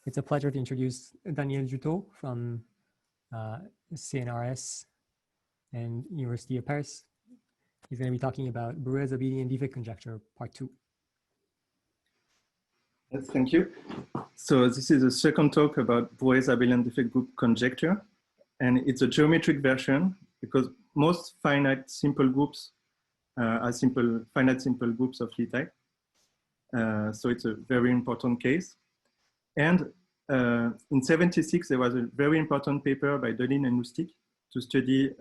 It's a pleasure to introduce Daniel Juteau from CNRS and University of Paris. He's going to be talking about Broué's Abelian Defect Conjecture, Part 2. Yes, thank you. So this is the second talk about Broué's Abelian Defect group conjecture. And it's a geometric version because most finite simple groups are finite simple groups of Lie type. So it's a very important case. And in '76, there was a very important paper by Deligne-Lusztig to study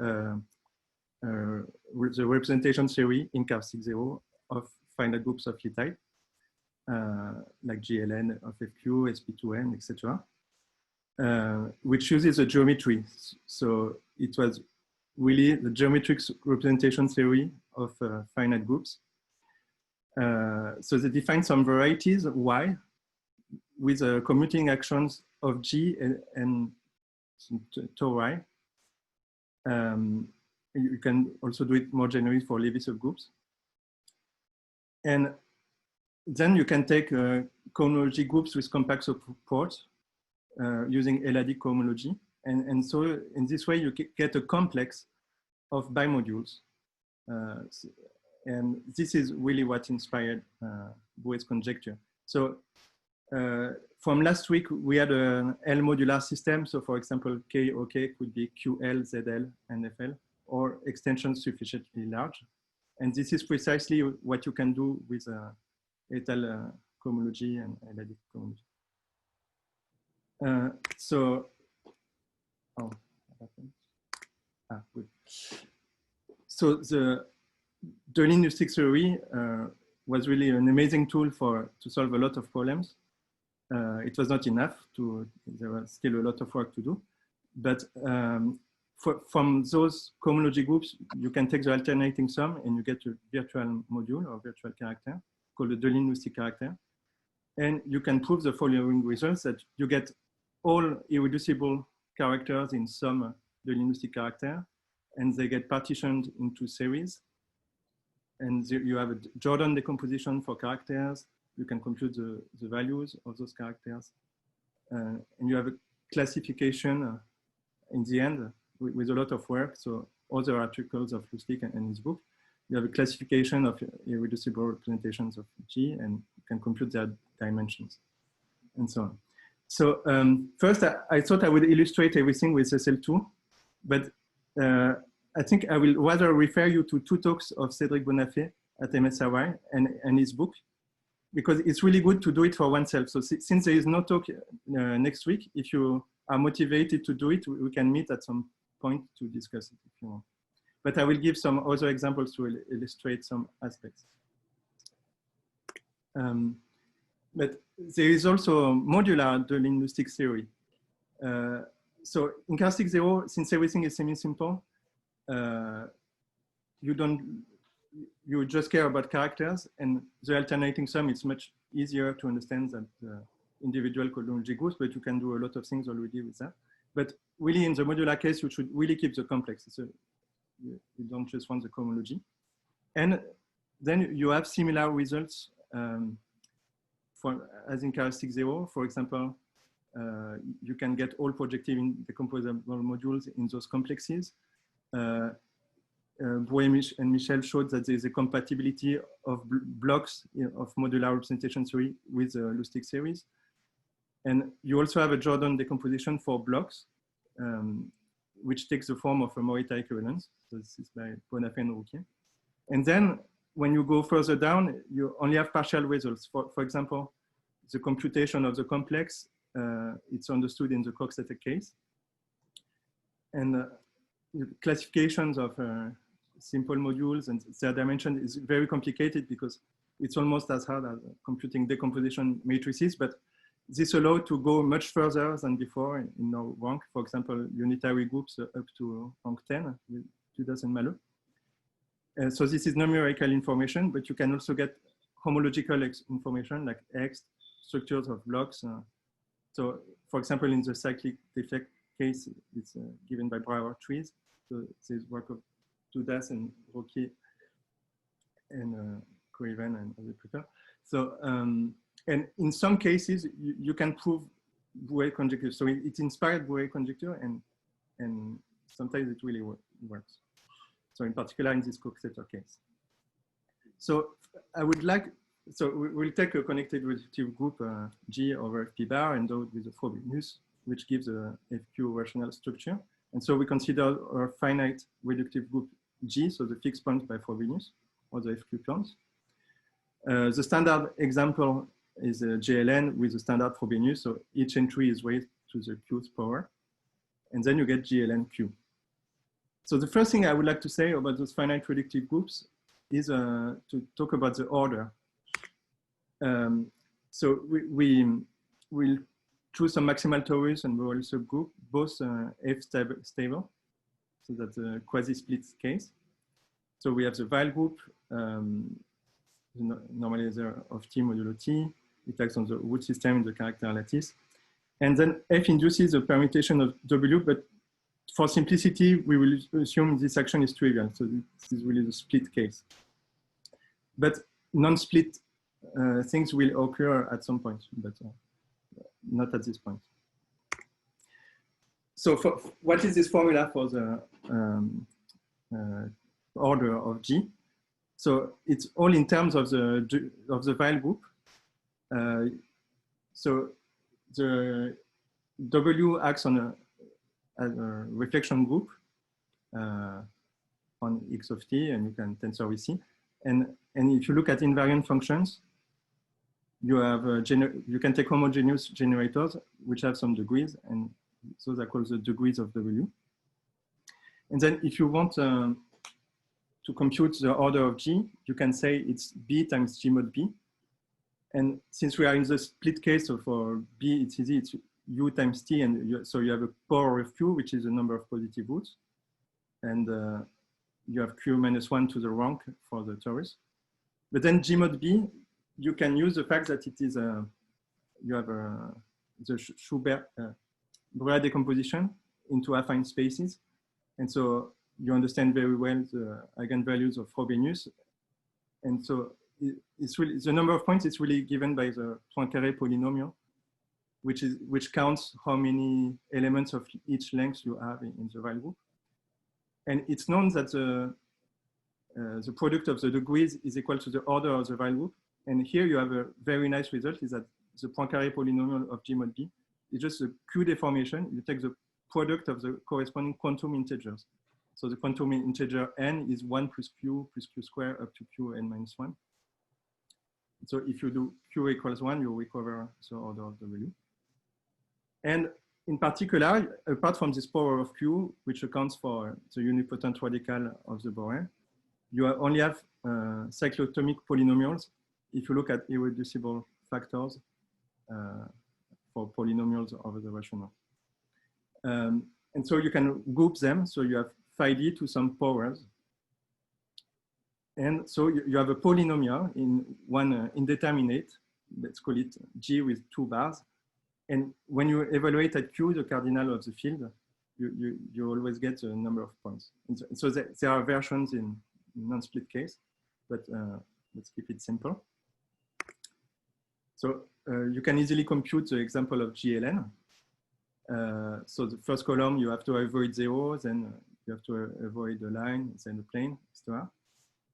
the representation theory in characteristic zero of finite groups of Lie type, like GLN of FQ, SP2N, etc., which uses a geometry. So it was really the geometric representation theory of finite groups. So they defined some varieties Y with commuting actions of G and tau I. You can also do it more generally for Lévy subgroups. And then you can take cohomology groups with compact support using L-adic cohomology. And so in this way, you get a complex of bimodules. And this is really what inspired Broué's conjecture. So from last week, we had an L modular system. So for example, K, OK could be QL, ZL, and FL, or extensions sufficiently large. And this is precisely what you can do with étale cohomology and L-adic cohomology. What happened? Good. So the Deligne-Lusztig theory was really an amazing tool to solve a lot of problems. It was not enough there was still a lot of work to do. But from those cohomology groups, you can take the alternating sum and you get a virtual module or virtual character called the Deligne-Lusztig character. And you can prove the following results, that you get all irreducible characters in some Deligne-Lusztig character, and they get partitioned into series. And you have a Jordan decomposition for characters. You can compute the values of those characters. And you have a classification in the end with a lot of work. So other articles of Lusztig and his book, you have a classification of irreducible representations of G, and you can compute their dimensions and so on. So first, I thought I would illustrate everything with SL2, but I think I will rather refer you to two talks of Cédric Bonafé at MSRY and his book, because it's really good to do it for oneself. So since there is no talk next week, if you are motivated to do it, we can meet at some point to discuss it if you want. But I will give some other examples to illustrate some aspects. But there is also a modular Deligne-Lusztig theory. So in characteristic zero, since everything is semi-simple, you just care about characters, and the alternating sum is much easier to understand than the individual cohomology groups, but you can do a lot of things already with that. But really in the modular case, you should really keep the complex. So you don't just want the cohomology. And then you have similar results as in characteristic zero. For example, you can get all projective decomposable modules in those complexes. Broué and Michel showed that there is a compatibility of blocks of modular representation theory with the Lusztig series. And you also have a Jordan decomposition for blocks, which takes the form of a Morita equivalence. So this is by Bonafé and Rouquier. And then when you go further down, you only have partial results. For example, the computation of the complex, it's understood in the Coxeter case. And classifications of simple modules and their dimension is very complicated because it's almost as hard as computing decomposition matrices, but this allows to go much further than before in our rank. For example, unitary groups up to rank 10 with Judas and Malo. So this is numerical information, but you can also get homological information like X, structures of blocks. So for example, in the cyclic defect case, it's given by Broué trees. So there's work of Judas and Rouquier and Koiven and other people. So, and in some cases, you can prove Broué conjecture. So it inspired Broué conjecture, and sometimes it really works. So in particular in this Coxeter case. So I would like, so we'll take a connected reductive group G over P bar and do it with a Frobenius, which gives a FQ rational structure. And so we consider our finite reductive group G, so the fixed point by Frobenius, or the FQ plans. The standard example is a JLN with a standard Frobenius, so each entry is raised to the Qth power, and then you get GLN-Q. So the first thing I would like to say about those finite reductive groups is to talk about the order. So we'll choose some maximal torus and Borel subgroup, both F stable, so that's a quasi-split case. So we have the Weil group, the normalizer of T modulo T. It acts on the root system in the character lattice. And then F induces a permutation of W, but for simplicity, we will assume this action is trivial. So this is really the split case. But non-split things will occur at some point, but not at this point. So what is this formula for the order of G? So it's all in terms of the Weil group. So the W acts on a reflection group on X of T, and you can tensor with C. And if you look at invariant functions, you have you can take homogeneous generators which have some degrees, and those are called the degrees of W. And then if you want to compute the order of G, you can say it's B times G mod B. And since we are in the split case, so for B, it's easy, it's U times T, and so you have a power of Q, which is the number of positive roots. And you have Q minus 1 to the rank for the torus. But then G mod B, you can use the fact that it is, you have the Schubert Broué decomposition into affine spaces. And so you understand very well the eigenvalues of Frobenius. And so it's really, the number of points is really given by the Poincaré polynomial, which counts how many elements of each length you have in the Weil group. And it's known that the product of the degrees is equal to the order of the Weil group. And here you have a very nice result, is that the Poincaré polynomial of G mod B is just a Q deformation. You take the product of the corresponding quantum integers. So the quantum integer n is 1 plus Q squared up to Qn minus 1. So if you do Q equals 1, you recover the order of W. And in particular, apart from this power of Q, which accounts for the unipotent radical of the Broué, you only have cyclotomic polynomials if you look at irreducible factors for polynomials over the rational. And so you can group them. So you have phi d to some powers. And so you have a polynomial in one indeterminate, let's call it G with 2 bars. And when you evaluate at Q, the cardinal of the field, you always get the number of points. And so there are versions in non-split case, but let's keep it simple. So you can easily compute the example of GLN. So the first column, you have to avoid 0, then you have to avoid the line, then the plane, etc.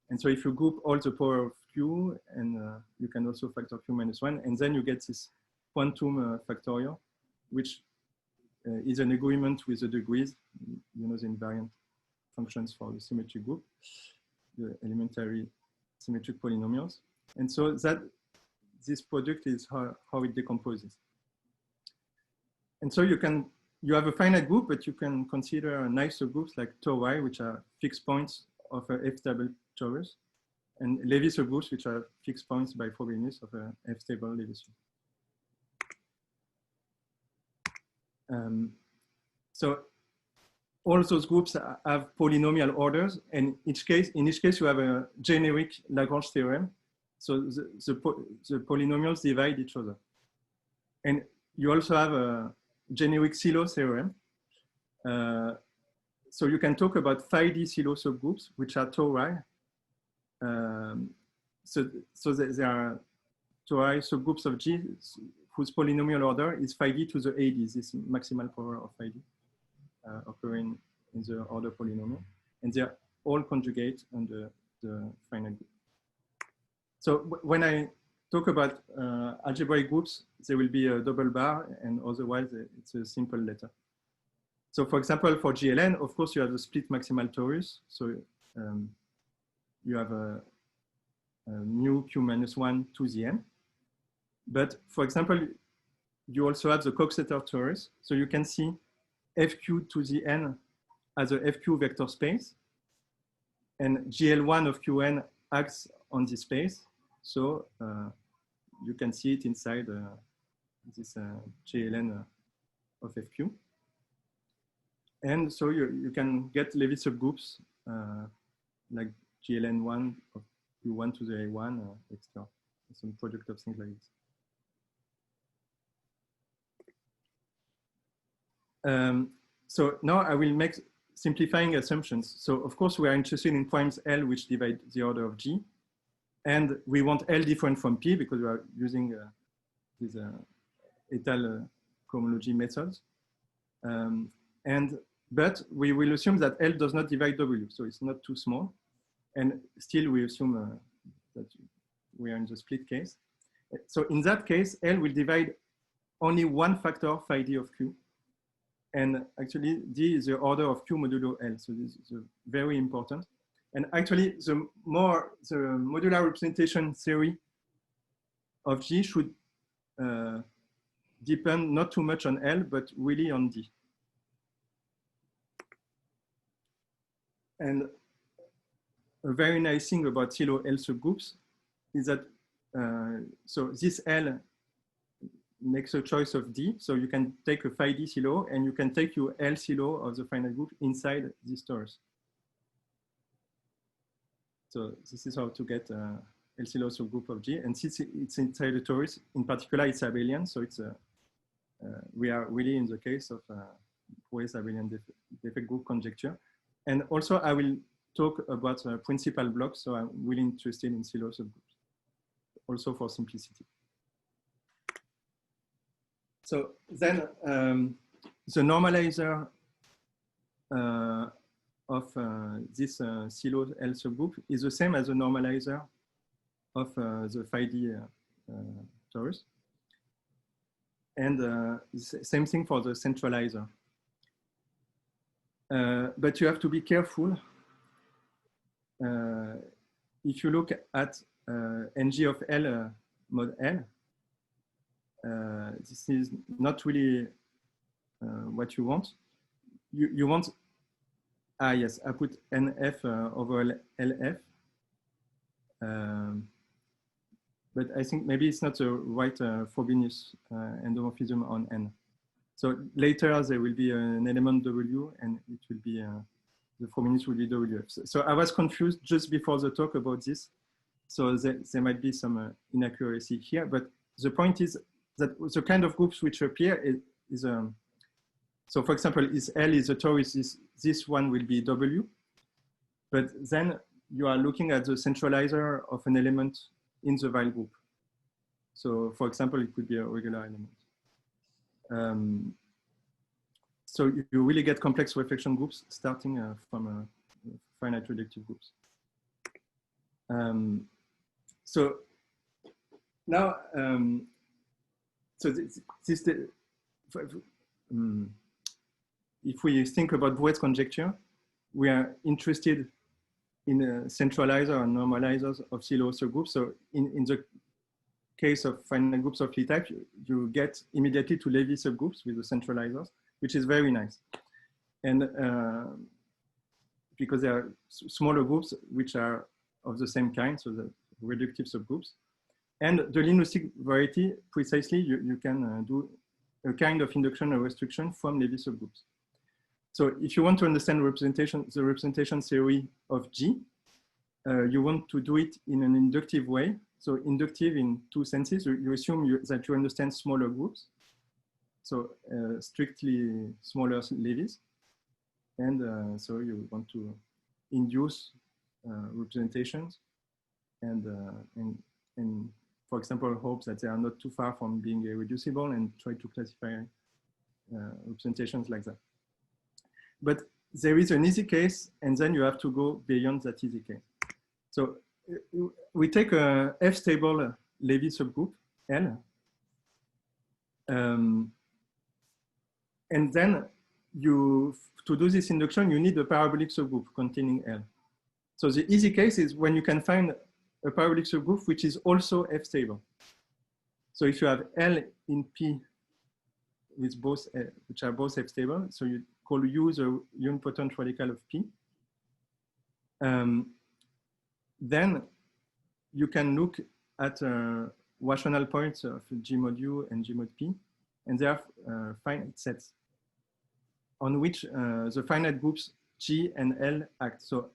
And so if you group all the power of Q, and you can also factor Q minus 1, and then you get this quantum factorial, which is an agreement with the degrees, you know, the invariant functions for the symmetric group, the elementary symmetric polynomials. And so that this product is how it decomposes. And so you have a finite group, but you can consider nicer groups like tau y, which are fixed points of a F-stable torus, and Lévy subgroups, which are fixed points by Frobenius of a F-stable Lévy sub. So all those groups have polynomial orders, and in each case you have a generic Lagrange theorem. So the polynomials divide each other. And you also have a generic Silo theorem. So you can talk about phi d Silo subgroups, which are tau y. So there are tau y subgroups of G whose polynomial order is phi d to the AD, this maximal power of phi d occurring in the order polynomial. And they are all conjugate under the finite group. So when I talk about algebraic groups, there will be a double bar, and otherwise it's a simple letter. So for example, for GLN, of course, you have the split maximal torus. So you have a mu q minus 1 to the n. But for example, you also have the Coxeter torus. So you can see fq to the n as a fq vector space. And GL1 of Qn acts on this space. So you can see it inside this GLN of fq. And so you can get Lévy subgroups like GLN1 of Q1 to the A1, etc. Some product of things like this. So now I will make simplifying assumptions. So of course we are interested in primes L which divide the order of G. And we want L different from P because we are using these étale cohomology methods. But we will assume that L does not divide W, so it's not too small. And still we assume that we are in the split case. So in that case, L will divide only one factor phi d of Q. And actually D is the order of Q modulo L, so this is very important. And actually the modular representation theory of G should depend not too much on L, but really on D. And a very nice thing about Silo L subgroups is that, so this L makes a choice of D. So you can take a phi D Silo and you can take your L Silo of the finite group inside this torus. So this is how to get L Silo subgroup of G. And since it's inside the torus, in particular, it's abelian. So it's we are really in the case of Broué's abelian defect group conjecture. And also I will talk about principal blocks. So I'm really interested in Silo subgroups, also for simplicity. So then the normalizer of this Silo L subgroup is the same as the normalizer of the phi d torus. And same thing for the centralizer. But you have to be careful. If you look at ng of L mod L, this is not really what you want. You want, yes, I put NF over LF. But I think maybe it's not the right Frobenius endomorphism on N. So later there will be an element W and it will be, the Frobenius will be WF. So I was confused just before the talk about this. So there might be some inaccuracy here, but the point is that the kind of groups which appear is so for example, is L is a torus, this one will be W, but then you are looking at the centralizer of an element in the Weil group. So for example, it could be a regular element. So you really get complex reflection groups starting from finite reductive groups. So now, so if we think about Broué's conjecture, we are interested in a centralizer and normalizers of Silo subgroups. So in the case of finite groups of Lie type, you get immediately to Lévy subgroups with the centralizers, which is very nice. And because there are smaller groups which are of the same kind, so the reductive subgroups. And the Deligne-Lusztig variety, precisely, you can do a kind of induction or restriction from Lévy subgroups. So if you want to understand the representation theory of G, you want to do it in an inductive way. So inductive in two senses. You assume that you understand smaller groups. So strictly smaller Lévys. And so you want to induce representations and for example, hope that they are not too far from being irreducible and try to classify representations like that. But there is an easy case, and then you have to go beyond that easy case. So we take a F-stable Levy subgroup, L, and then to do this induction, you need a parabolic subgroup containing L. So the easy case is when you can find a parabolic subgroup which is also F-stable. So if you have L in P with both, which are both F-stable, so you call U the unipotent radical of P, then you can look at rational points of G mod U and G mod P, and they are finite sets on which the finite groups G and L act. So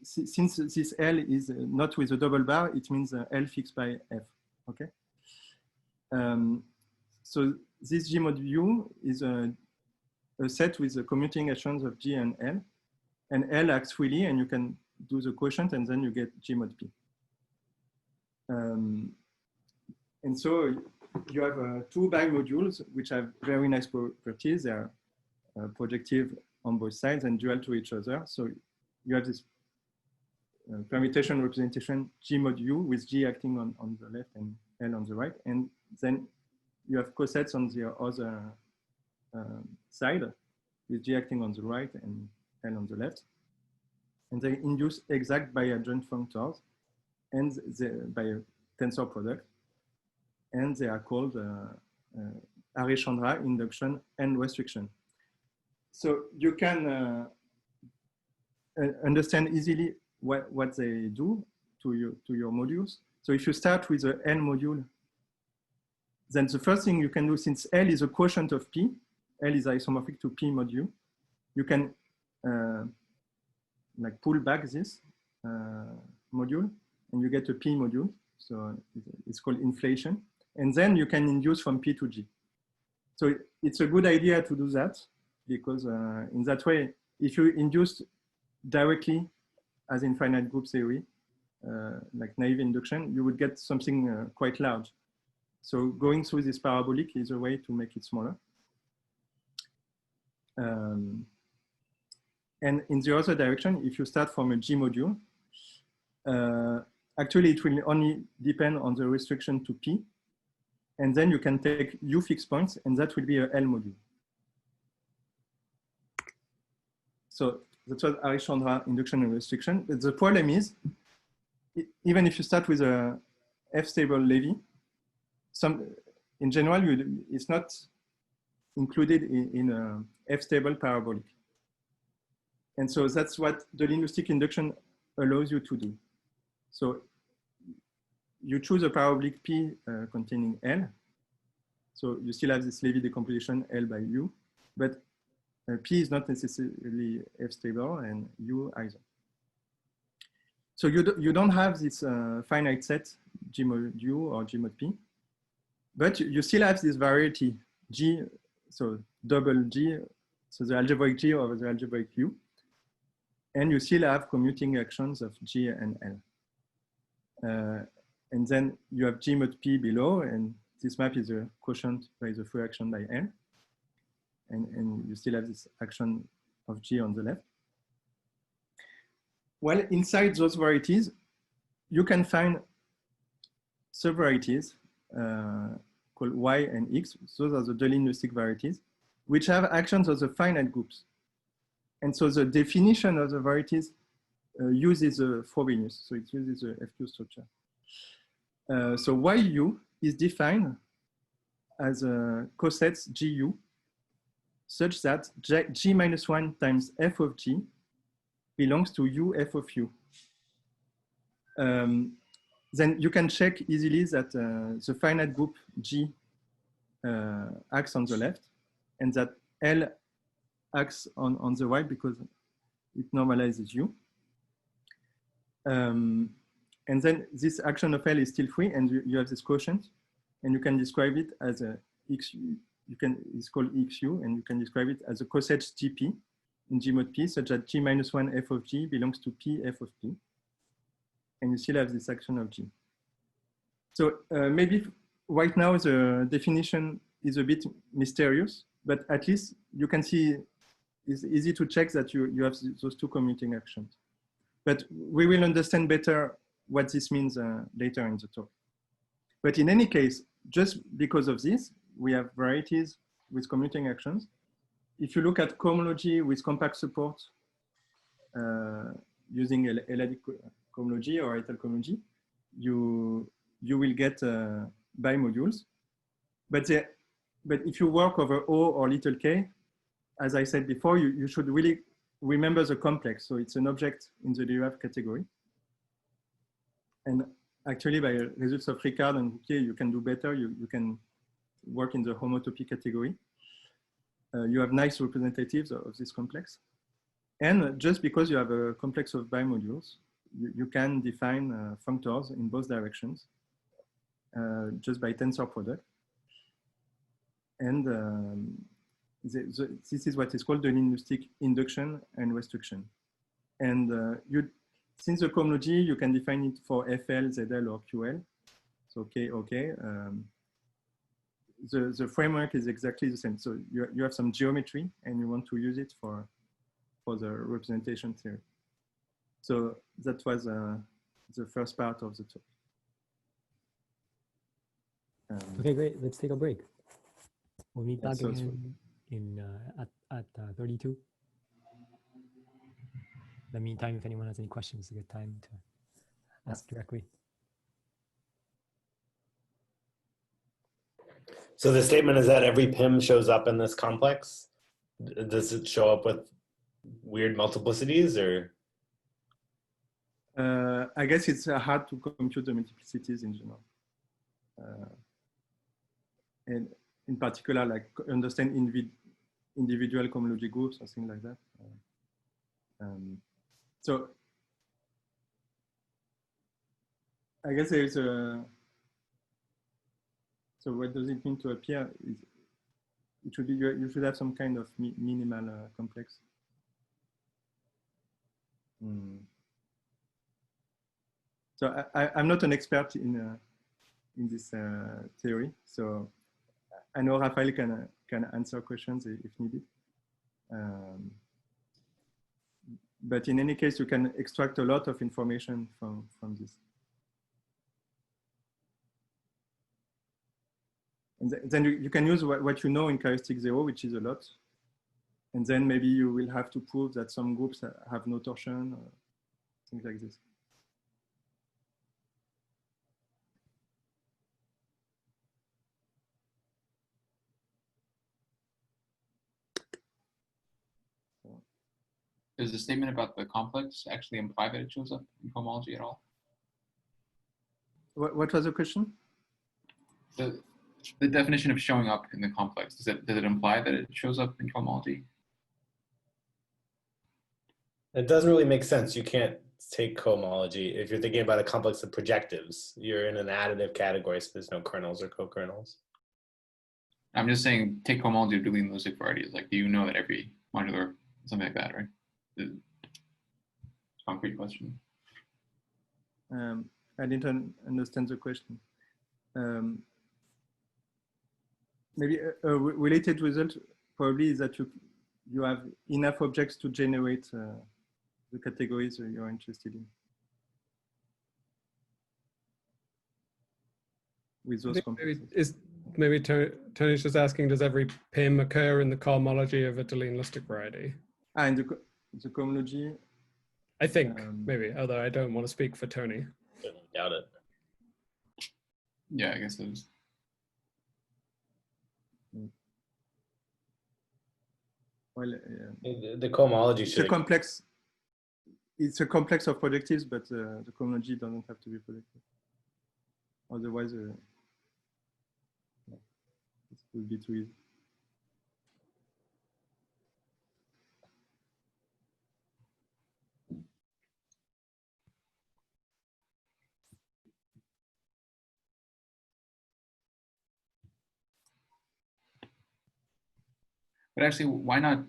since this L is not with a double bar, it means L fixed by F, okay? So this G mod U is a set with the commuting actions of G and L acts freely, and you can do the quotient, and then you get G mod P. And so you have two bimodules which have very nice properties. They are projective on both sides and dual to each other. So you have this permutation representation G mod U with G acting on the left and L on the right. And then you have cosets on the other side with G acting on the right and L on the left. And they induce exact biadjoint functors and by a tensor product. And they are called Array-Chandra induction and restriction. So you can understand easily what they do to your modules. So if you start with the L module, then the first thing you can do, since L is a quotient of P, L is isomorphic to P mod U, you can like pull back this module and you get a P module. So it's called inflation. And then you can induce from P to G. So it's a good idea to do that because in that way, if you induce directly as in finite group theory, like naive induction, you would get something quite large. So going through this parabolic is a way to make it smaller. And in the other direction, if you start from a G module, actually it will only depend on the restriction to P. And then you can take U fixed points, and that will be a L module. So that's what Array-Chandra induction and restriction. But the problem is, even if you start with a F-stable Levy, in general, it's not included in a F-stable parabolic. And so that's what Deligne-Lusztig induction allows you to do. So you choose a parabolic P containing L. So you still have this Levy decomposition L by U, but P is not necessarily F-stable and U either. So you don't have this finite set G mod U or G mod P, but you still have this variety G, so double G, so the algebraic G over the algebraic U, and you still have commuting actions of G and L. And then you have G mod P below, and this map is a quotient by the free action by L. And you still have this action of G on the left. Well, inside those varieties, you can find subvarieties called Y and X. Those are the Deligne-Lusztig varieties, which have actions of the finite groups. And so the definition of the varieties uses Frobenius, so it uses the FQ structure. So YU is defined as a cosets GU such that G minus 1 times F of G belongs to U F of U. Then you can check easily that the finite group G acts on the left and that L acts on the right because it normalizes U. And then this action of L is still free, and you have this quotient, and you can describe it as a XU. It's called XU, and you can describe it as a coset GP in G mod P, such that G minus 1 F of G belongs to P F of P. And you still have this action of G. So maybe right now the definition is a bit mysterious, but at least you can see it's easy to check that you have those two commuting actions. But we will understand better what this means later in the talk. But in any case, just because of this, we have varieties with commuting actions. If you look at cohomology with compact support using L-adic cohomology or ital cohomology, you will get bimodules. But if you work over O or little k, as I said before, you should really remember the complex. So it's an object in the derivative category. And actually, by results of Rickard and Broué, you can do better. You can work in the homotopy category. You have nice representatives of this complex. And just because you have a complex of bimodules, you can define functors in both directions just by tensor product. And this is what is called Deligne-Lusztig induction and restriction. And since the cohomology, you can define it for FL, ZL, or QL. So okay. The framework is exactly the same. So you have some geometry and you want to use it for the representation theory. So that was the first part of the talk. Okay, great. Let's take a break. We'll meet back so again at 32. In the meantime, if anyone has any questions, it's a good time to ask directly. So the statement is that every PIM shows up in this complex. Does it show up with weird multiplicities, or? I guess it's hard to compute the multiplicities in general. And in particular, like understand individual cohomology groups or things like that. So I guess there is a. So what does it mean to appear? It should be you should have some kind of minimal complex. So I'm not an expert in this theory. So I know Raphael can answer questions if needed. But in any case, you can extract a lot of information from this. And then you can use what you know in characteristic 0, which is a lot. And then maybe you will have to prove that some groups have no torsion or things like this. Does the statement about the complex actually imply that it shows up in cohomology at all? What was the question? The definition of showing up in the complex, does it imply that it shows up in cohomology? It doesn't really make sense. You can't take cohomology if you're thinking about a complex of projectives. You're in an additive category, so there's no kernels or co-kernels. I'm just saying, take cohomology of Deligne-Lusztig varieties. Like, do you know that every modular, something like that, right? Concrete question. I didn't understand the question. Maybe a related result probably is that you have enough objects to generate the categories you're interested in. With those complexes. Maybe Tony's just asking, does every PIM occur in the cohomology of a Deligne-Lusztig variety? In the cohomology? I think, maybe, although I don't want to speak for Tony. Doubt it. Yeah, I guess it is. Well, the cohomology should. It's a complex of projectives, but the cohomology doesn't have to be projective. Otherwise, it would be too easy. But actually, why not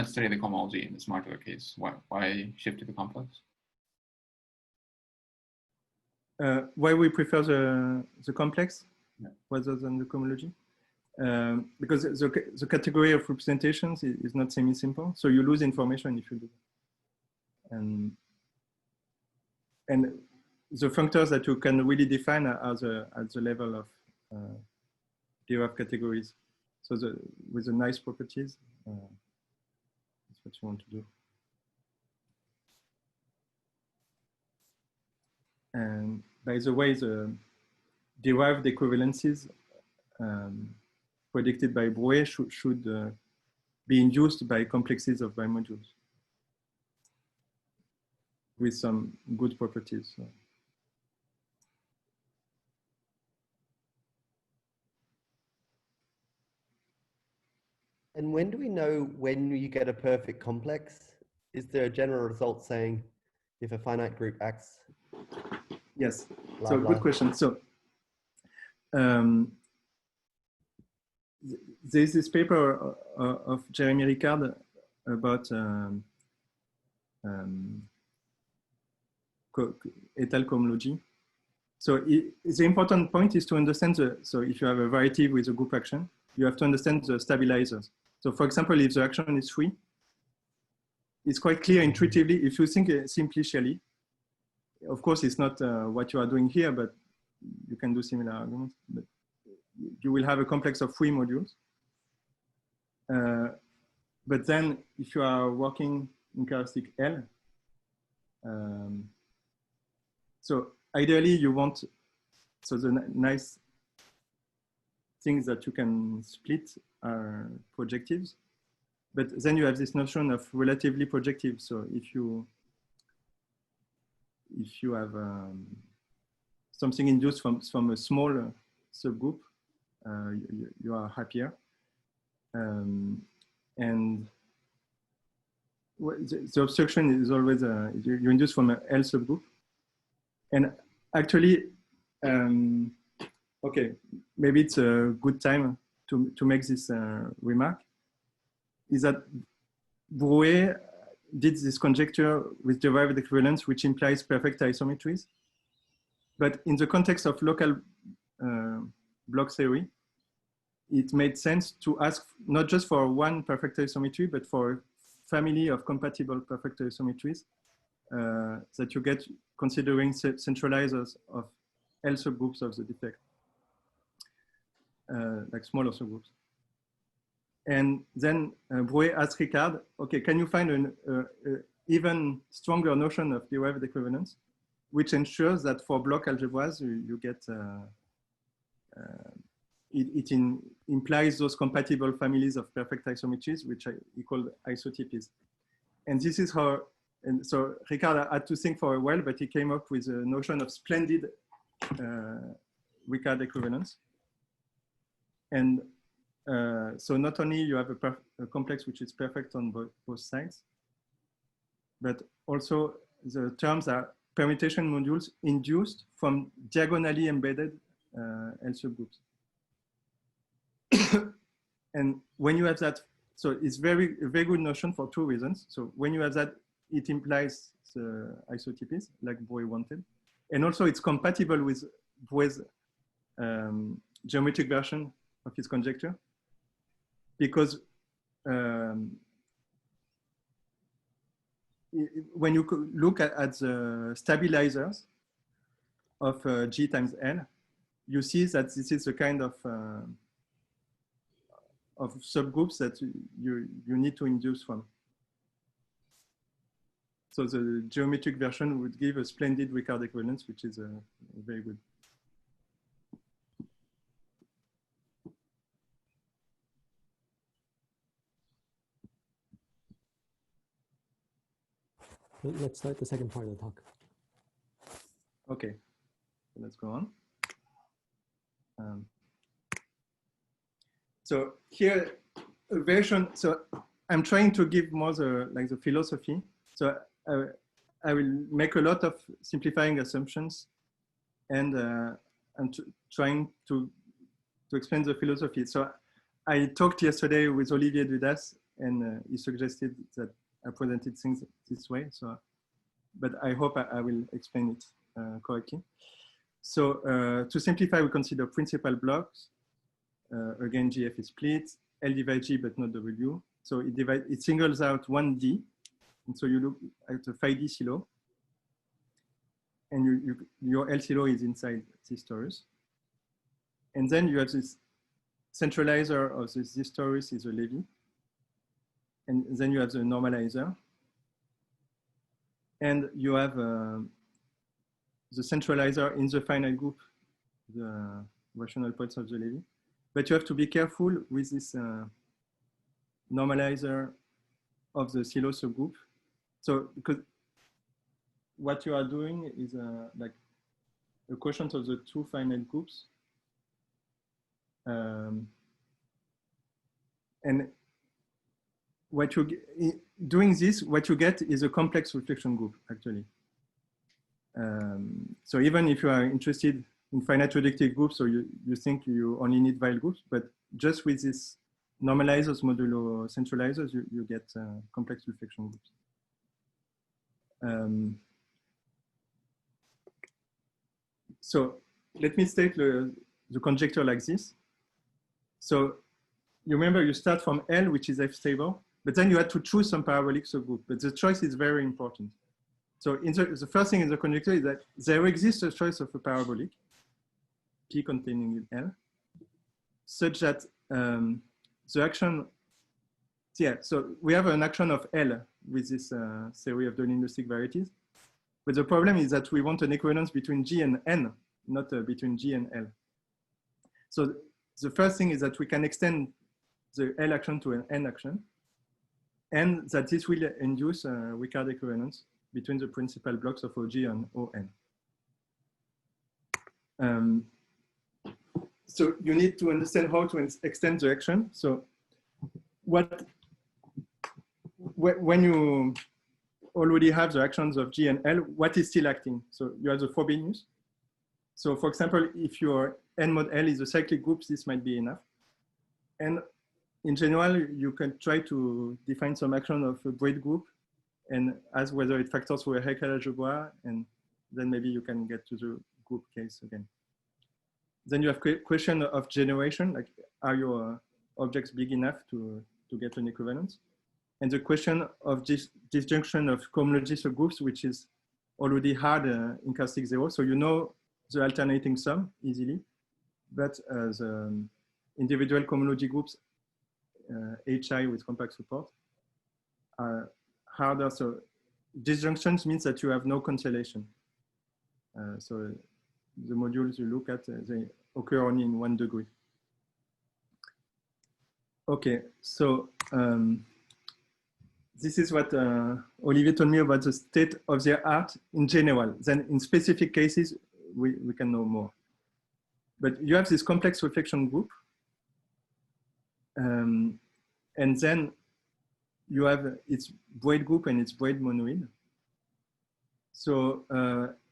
study the cohomology in this modular case? Why shift to the complex? why we prefer the complex Yeah. rather than the cohomology. Because the category of representations is not semi-simple, so you lose information if you do. And the functors that you can really define are at the level of derived categories. So with the nice properties, that's what you want to do. And by the way, the derived equivalences predicted by Broué should be induced by complexes of bimodules with some good properties. So. And when do we know when you get a perfect complex? Is there a general result saying if a finite group acts? Yes, Blah, so blah. good question. So there's this paper of Jeremy Rickard about étale cohomology. So the important point is to understand so if you have a variety with a group action, you have to understand the stabilizers. So for example, if the action is free, it's quite clear intuitively. If you think simplicially, of course, it's not what you are doing here, but you can do similar arguments. But you will have a complex of free modules. But then if you are working in characteristic L, so ideally you want, so the nice things that you can split are projectives, but then you have this notion of relatively projective. So if you have something induced from a small subgroup, you are happier. And the obstruction is always you induce from an L subgroup. And actually, okay, maybe it's a good time to make this remark, is that Broué did this conjecture with derived equivalence, which implies perfect isometries. But in the context of local block theory, it made sense to ask not just for one perfect isometry, but for a family of compatible perfect isometries that you get considering centralizers of L subgroups of the defect, like smaller subgroups. And then Broué asked Rickard, okay, can you find an even stronger notion of derived equivalence, which ensures that for block algebras, you get, it implies those compatible families of perfect isometries, which he called isotypies. And this is how, and so Rickard had to think for a while, but he came up with a notion of splendid Rickard equivalence. And so not only you have a complex which is perfect on both sides, but also the terms are permutation modules induced from diagonally embedded L subgroups. And when you have that, so it's a very good notion for two reasons. So when you have that, it implies the isotypies like Broué wanted. And also it's compatible with Broué's geometric version of his conjecture. Because when you look at the stabilizers of G times L, you see that this is a kind of subgroups that you need to induce from. So the geometric version would give a splendid Rickard equivalence, which is very good. Let's start the second part of the talk. Okay, so let's go on. So here, a version. So I'm trying to give more the philosophy. So I will make a lot of simplifying assumptions, and I'm trying to explain the philosophy. So I talked yesterday with Olivier Dudas, and he suggested that I presented things this way. So, but I hope I will explain it correctly. So to simplify, we consider principal blocks. Again, GF is split, L divides G, but not W. So it singles out one D. And so you look at a phi D silo. And your L silo is inside this torus. And then you have this centralizer of this torus is a Levy. And then you have the normalizer. And you have the centralizer in the finite group, the rational points of the Levy. But you have to be careful with this normalizer of the silo subgroup. So because what you are doing is like a quotient of the two finite groups. And what you doing this, what you get is a complex reflection group, actually. So even if you are interested in finite reductive groups, or you think you only need Weil groups, but just with this normalizers modulo centralizers, you get complex reflection groups. So let me state the conjecture like this. So you remember you start from L, which is F stable, but then you had to choose some parabolic subgroup, but the choice is very important. So the first thing in the conjecture is that there exists a choice of a parabolic, P containing L, such that the action, yeah, so we have an action of L with this theory of Deligne-Lusztig varieties. But the problem is that we want an equivalence between G and N, not between G and L. So the first thing is that we can extend the L action to an N action, and that this will induce Rickard equivalence between the principal blocks of OG and ON. So you need to understand how to extend the action. So when you already have the actions of G and L, what is still acting? So you have the Frobenius. So for example, if your N mod L is a cyclic group, this might be enough. And in general, you can try to define some action of a Braid group and ask whether it factors for a Heckel algebra, and then maybe you can get to the group case again. Then you have question of generation, like are your objects big enough to get an equivalence? And the question of disjunction of cohomology subgroups, which is already hard in caustic zero. So you know the alternating sum easily, but the individual cohomology groups, HI with compact support, are harder. So disjunctions means that you have no cancellation. So the modules you look at, they occur only in 1 degree. Okay, so this is what Olivier told me about the state of the art in general. Then in specific cases, we can know more. But you have this complex reflection group. And then you have its Braid group and its Braid monoid. So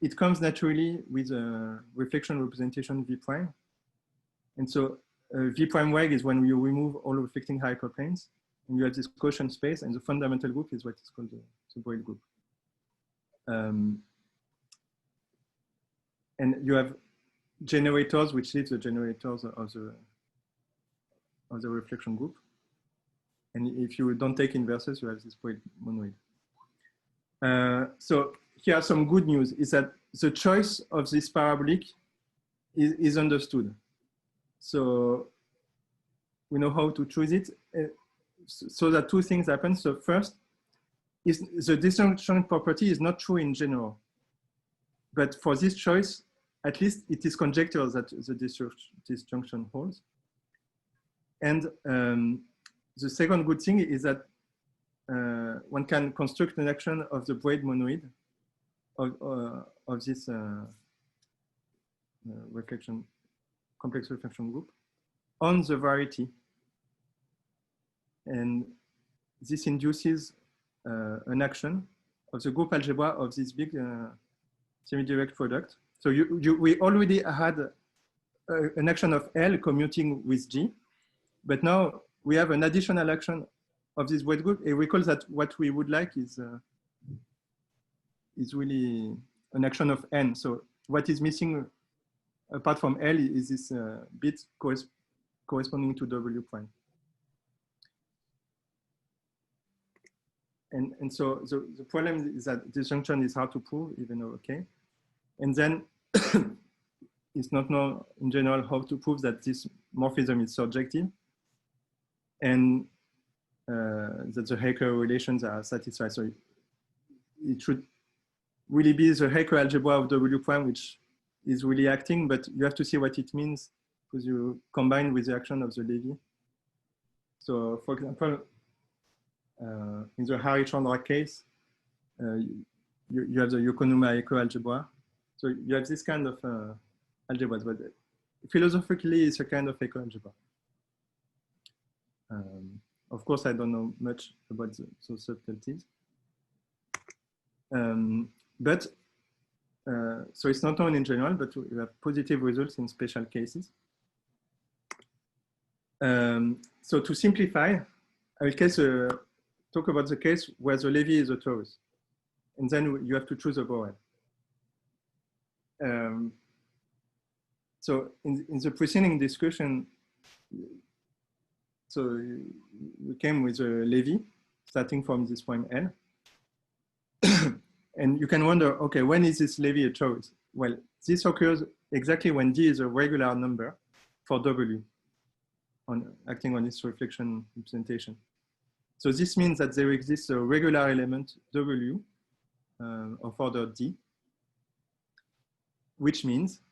it comes naturally with a reflection representation V prime. And so V prime WAG is when you remove all reflecting hyperplanes, and you have this quotient space, and the fundamental group is what is called the Braid group. And you have generators, which is the generators of the reflection group. And if you don't take inverses, you have this Braid monoid. So here are some good news, is that the choice of this parabolic is understood. So we know how to choose it. So that two things happen. So first, is the disjunction property is not true in general. But for this choice, at least it is conjecture that the disjunction holds. And the second good thing is that one can construct an action of the Braid monoid of this complex reflection group on the variety. And this induces an action of the group algebra of this big semi-direct product. So we already had an action of L commuting with G, but now we have an additional action of this Braid group. And recall that what we would like is really an action of N. So what is missing apart from L is this bit corresponding to W prime. And so the problem is that this junction is hard to prove, even though okay. And then it's not known in general how to prove that this morphism is surjective and that the Haker relations are satisfied. So it should really be the Haker algebra of W prime, which is really acting, but you have to see what it means because you combine with the action of the Levy. So for example, in the Harry-Chandra case, you have the Yokonuma-Haker algebra. So you have this kind of algebras, but philosophically, it's a kind of Haker algebra. Of course, I don't know much about those subtleties. So it's not known in general, but we have positive results in special cases. So to simplify, I will talk about the case where the Levy is a torus. And then you have to choose a Borel. So in the preceding discussion, so we came with a Levy starting from this point L. And you can wonder, okay, when is this Levy a torus? Well, this occurs exactly when D is a regular number for W, acting on its reflection representation. So this means that there exists a regular element W of order D, which means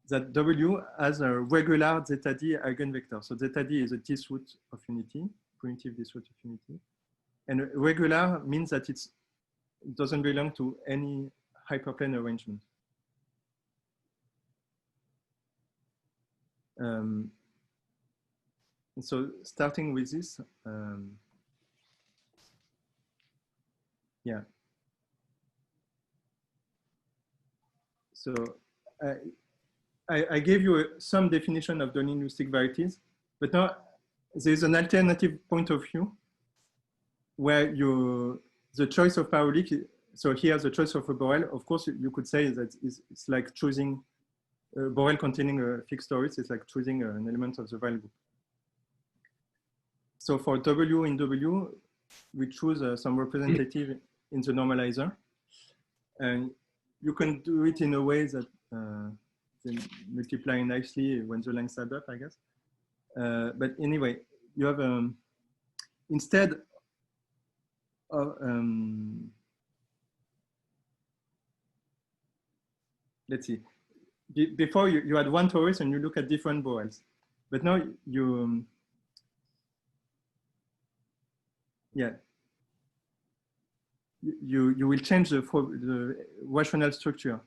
that W has a regular zeta D eigenvector. So zeta D is a disroot of unity, primitive disroot of unity. And regular means that it doesn't belong to any hyperplane arrangement. And so starting with this, yeah. So I gave you some definition of Deligne-Lusztig varieties, but now there's an alternative point of view where the choice of parabolic, so here the choice of a Borel, of course you could say that it's like choosing a Borel containing a fixed torus, it's like choosing an element of the Weyl group. So for W in W, we choose some representative in the normalizer. And you can do it in a way that they multiply nicely when the lengths add up, I guess. But anyway, you have, instead of, let's see, before you had one torus and you look at different Borels. But now you, yeah, you will change the rational structure.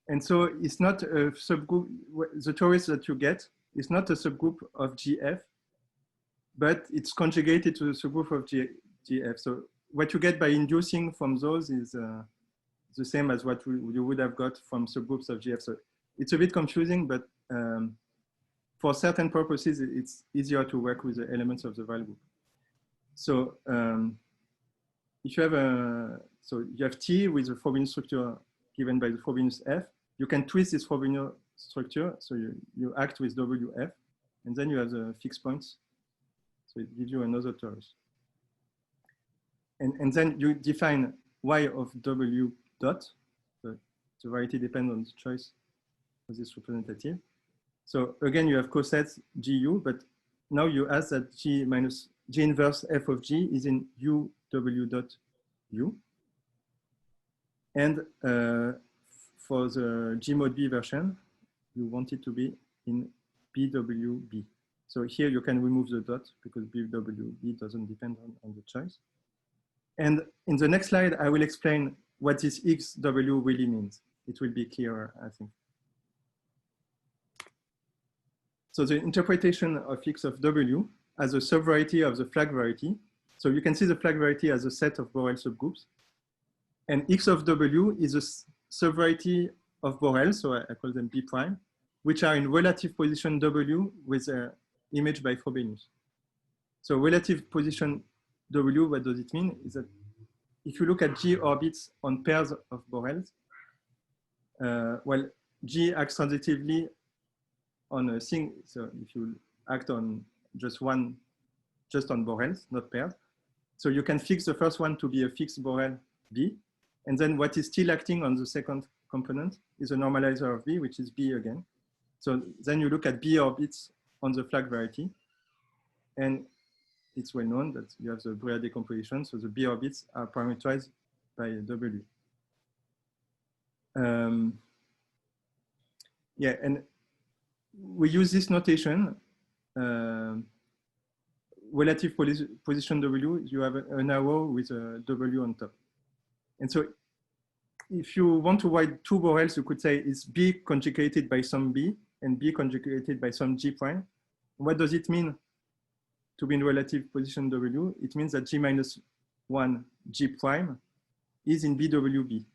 And so it's not a subgroup, the torus that you get is not a subgroup of GF, but it's conjugated to the subgroup of GF. So what you get by inducing from those is the same as what you would have got from subgroups of GF. So it's a bit confusing, but for certain purposes, it's easier to work with the elements of the Weyl group. So if you have so you have T with the Frobenius structure given by the Frobenius F, you can twist this Frobenius structure. So you act with WF, and then you have the fixed points. So it gives you another torus. And then you define Y of W dot. So the variety depends on the choice of this representative. So again, you have cosets GU, but now you ask that G inverse F of G is in U W dot U. And for the G mod B version, you want it to be in BWB. So here you can remove the dot because BWB doesn't depend on the choice. And in the next slide, I will explain what this XW really means. It will be clearer, I think. So the interpretation of X of W as a subvariety of the flag variety. So you can see the flag variety as a set of Borel subgroups. And X of W is a subvariety of Borel, so I call them B prime, which are in relative position W with an image by Frobenius. So relative position W, what does it mean? Is that if you look at G orbits on pairs of Borels, well, G acts transitively on a thing. So if you act on just on Borels, not pairs. So you can fix the first one to be a fixed Borel B. And then what is still acting on the second component is a normalizer of B, which is B again. So then you look at B orbits on the flag variety. And it's well known that you have the Broué decomposition. So the B orbits are parameterized by W. Yeah, and we use this notation. Relative position W, you have an arrow with a W on top. And so if you want to write two Borels, you could say it's B conjugated by some B and B conjugated by some G prime. What does it mean to be in relative position W? It means that G minus 1 G prime is in BWB.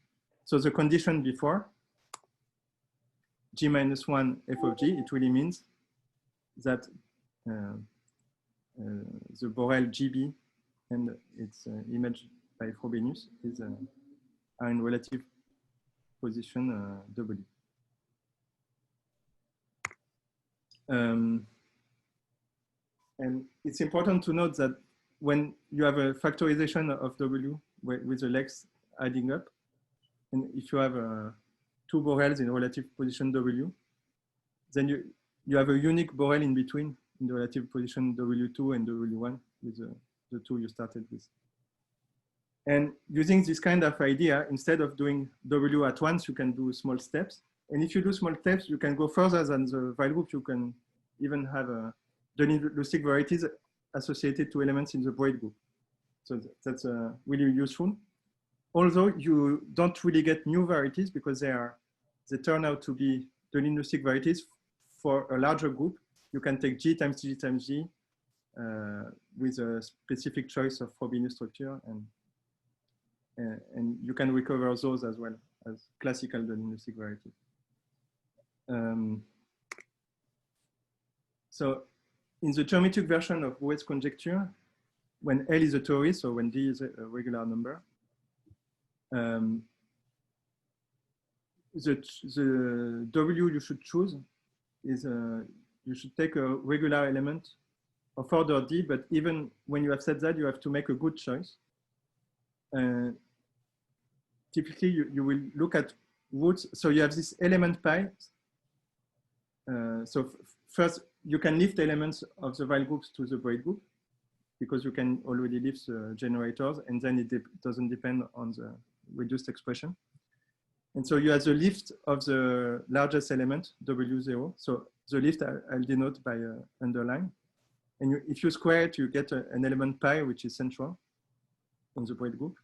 So the condition before, G minus 1 F of G, it really means that the Borel GB and its image by Frobenius is are in relative position W. And it's important to note that when you have a factorization of W with the legs adding up, and if you have two Borels in relative position W, then you have a unique Borel in between in the relative position W2 and W1 with the two you started with. And using this kind of idea, instead of doing W at once, you can do small steps. And if you do small steps, you can go further than the Weil group. You can even have Deligne-Lusztig varieties associated to elements in the Braid group. So that's really useful. Although you don't really get new varieties because they turn out to be Deligne-Lusztig varieties for a larger group. You can take G times G times G with a specific choice of Frobenius structure, and you can recover those as well as classical Deligne-Lusztig varieties. So in the geometric version of Broué's conjecture, when L is a torus, so when D is a regular number, the W you should choose is you should take a regular element of order D, but even when you have said that, you have to make a good choice. Typically, you will look at roots. So you have this element pi. So first, you can lift elements of the Weil groups to the Braid group because you can already lift the generators, and then it doesn't depend on the reduced expression. And so you have the lift of the largest element, W0. So the lift I'll denote by underline. And if you square it, you get an element pi, which is central on the Braid group.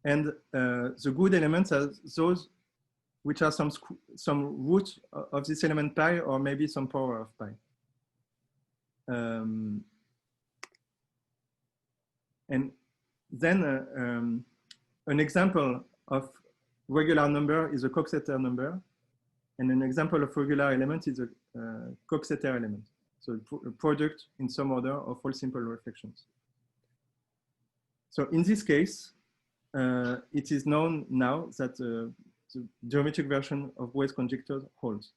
And the good elements are those which are some root of this element pi, or maybe some power of pi. And then an example of regular number is a Coxeter number, and an example of regular element is a Coxeter element. So a product in some order of all simple reflections. So in this case, it is known now that the geometric version of Broué's conjecture holds.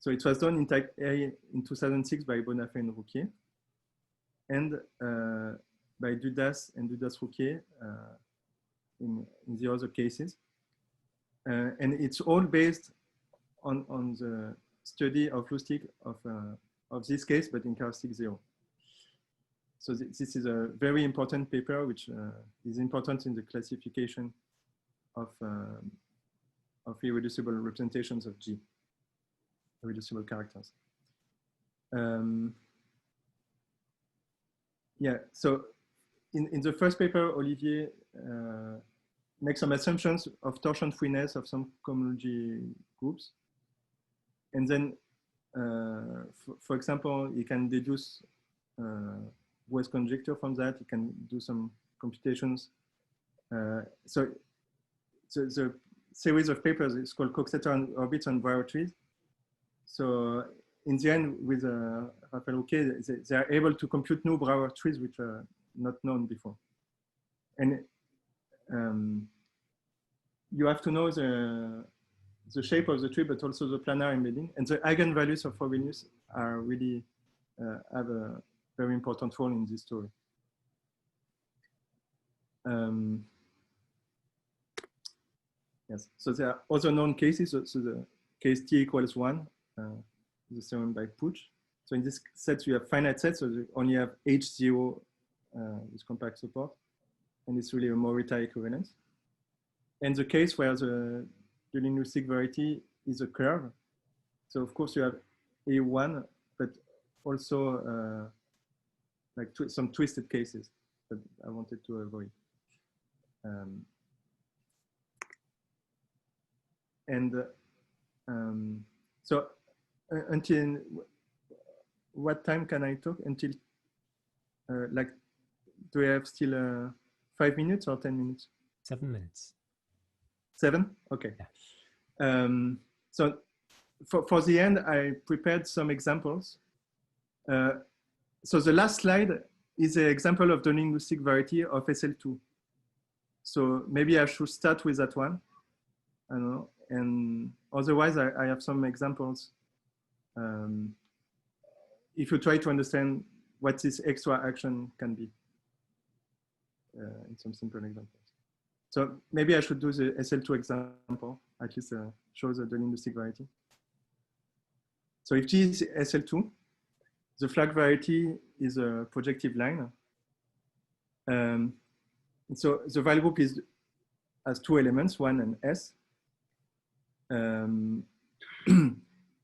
So it was done in type A in 2006 by Bonafé and Rouquier, and by Dudas and Dudas-Rouquier in the other cases. And it's all based on the study of Lusztig of this case, but in characteristic 0. So this is a very important paper, which is important in the classification of irreducible representations of G, irreducible characters. Yeah, so in the first paper, Olivier makes some assumptions of torsion freeness of some cohomology groups. And then, for example, you can deduce Broué's conjecture from that. You can do some computations. So the series of papers is called Coxeter orbits on varieties. So in the end, with Raphael Rouquier, they are able to compute new Brouwer trees which are not known before. And you have to know the the shape of the tree, but also the planar embedding. And the eigenvalues of Frobenius are really have a very important role in this story. Yes, so there are other known cases. So the case T equals 1, the theorem by Puig. So in this set, you have finite sets, so you only have H0 with compact support, and it's really a Morita equivalence. And the case where the Deligne-Lusztig variety is a curve. So of course you have A1, but also like some twisted cases that I wanted to avoid. So until what time can I talk? Until like, do we have still 5 minutes or 10 minutes? 7 minutes. 7? Okay. Yeah. So for the end, I prepared some examples. So the last slide is an example of Deligne-Lusztig variety of SL2. So maybe I should start with that one. I don't know. And otherwise, I have some examples. If you try to understand what this extra action can be in some simple examples. So maybe I should do the SL2 example, at least show the Deligne-Lusztig variety. So if G is SL2, the flag variety is a projective line. So the value group has 2 elements, 1 and S.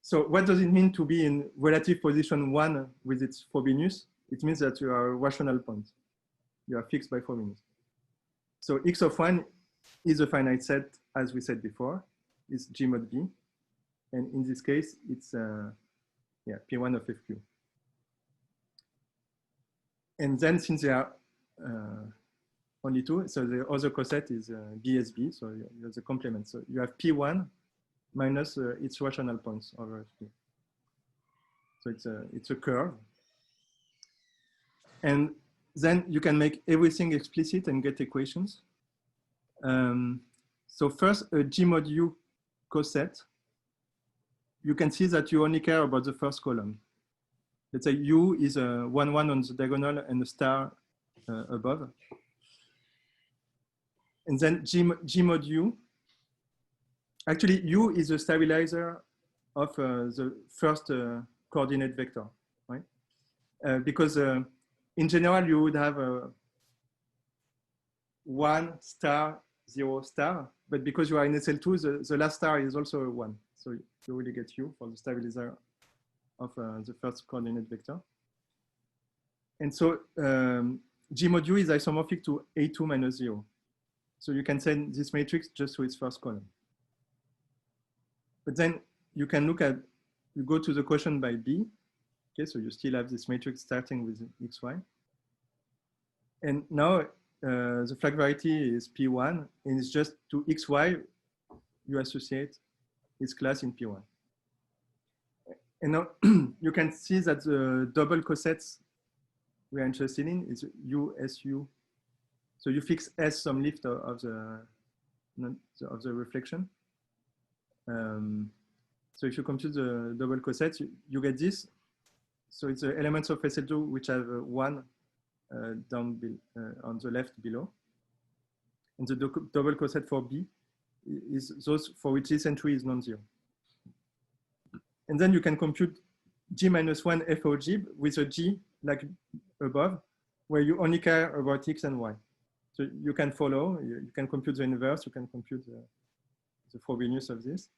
So what does it mean to be in relative position 1 with its Frobenius? It means that you are a rational point. You are fixed by Frobenius. So X of 1 is a finite set, as we said before. It's G mod B. And in this case, it's P1 of FQ. And then since there are only 2, so the other coset is BSB, so you have the complement. So you have P1 minus its rational points over FQ. So it's a curve. And then you can make everything explicit and get equations. So first, a G mod U coset, you can see that you only care about the first column. Let's say U is a 1, 1 on the diagonal and a star above. And then G mod U, actually U is a stabilizer of the first coordinate vector, right? Because in general, you would have a 1 star, 0 star, but because you are in SL2, the last star is also a 1. So you really get U for the stabilizer of the first coordinate vector. And so G mod U is isomorphic to A2 minus 0. So you can send this matrix just to its first column. But then you can look at, you go to the quotient by B. Okay, so you still have this matrix starting with XY. And now the flag variety is P1, and it's just to XY, you associate its class in P1. And now you can see that the double cosets we are interested in is U, S, U. So you fix S some lift of the reflection. So if you compute the double cosets, you get this. So it's the elements of SL2 which have 1 down on the left below. And the double coset for B is those for which this entry is non-zero. And then you can compute G minus 1 FOG with a G like above, where you only care about X and Y. So you can follow, you can compute the inverse, you can compute the Frobenius of this.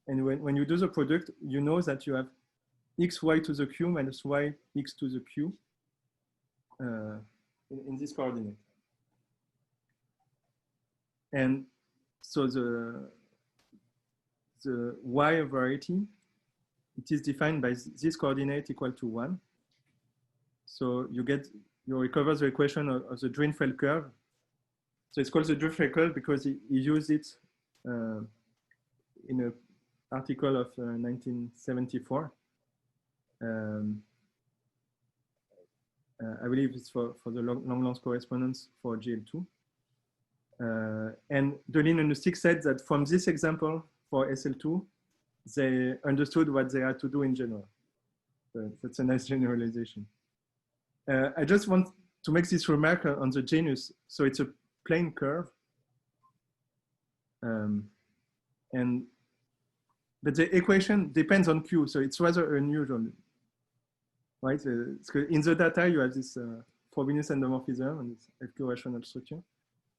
And when you do the product, you know that you have XY to the Q minus Y X to the Q in this coordinate. And so the Y variety, it is defined by this coordinate equal to 1. So you recover the equation of the Drinfeld curve. So it's called the Drinfeld curve because he used it in an article of 1974. I believe it's for the long-length correspondence for GL2. And Deligne-Lusztig said that from this example, for SL2, they understood what they had to do in general. So that's a nice generalization. I just want to make this remark on the genus. So it's a plane curve. But the equation depends on Q, so it's rather unusual, right? In the data, you have this Frobenius endomorphism and this FQ rational structure.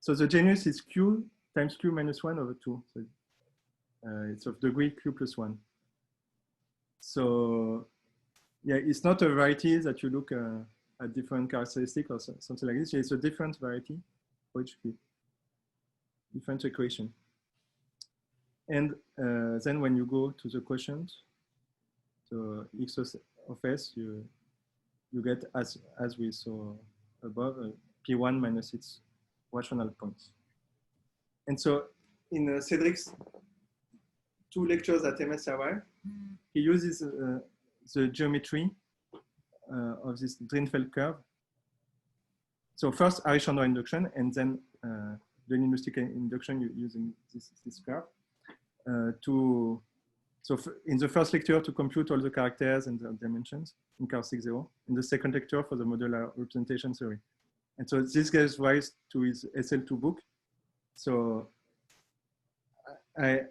So the genus is Q times Q minus 1 over 2. So it's of degree Q plus 1. So yeah, it's not a variety that you look at different characteristics or something like this. It's a different variety for each Q, different equation. And then when you go to the quotient, so x of s, you get, as we saw above, P1 minus its rational points. And so in Cédric's 2 lectures at MSRY, he uses the geometry of this Drinfeld curve. So first Arichandra induction, and then Deligne-Lusztig induction using this curve. In the first lecture to compute all the characters and the dimensions in characteristic 0. In the second lecture for the modular representation theory. And so this gives rise to his SL2 book. So I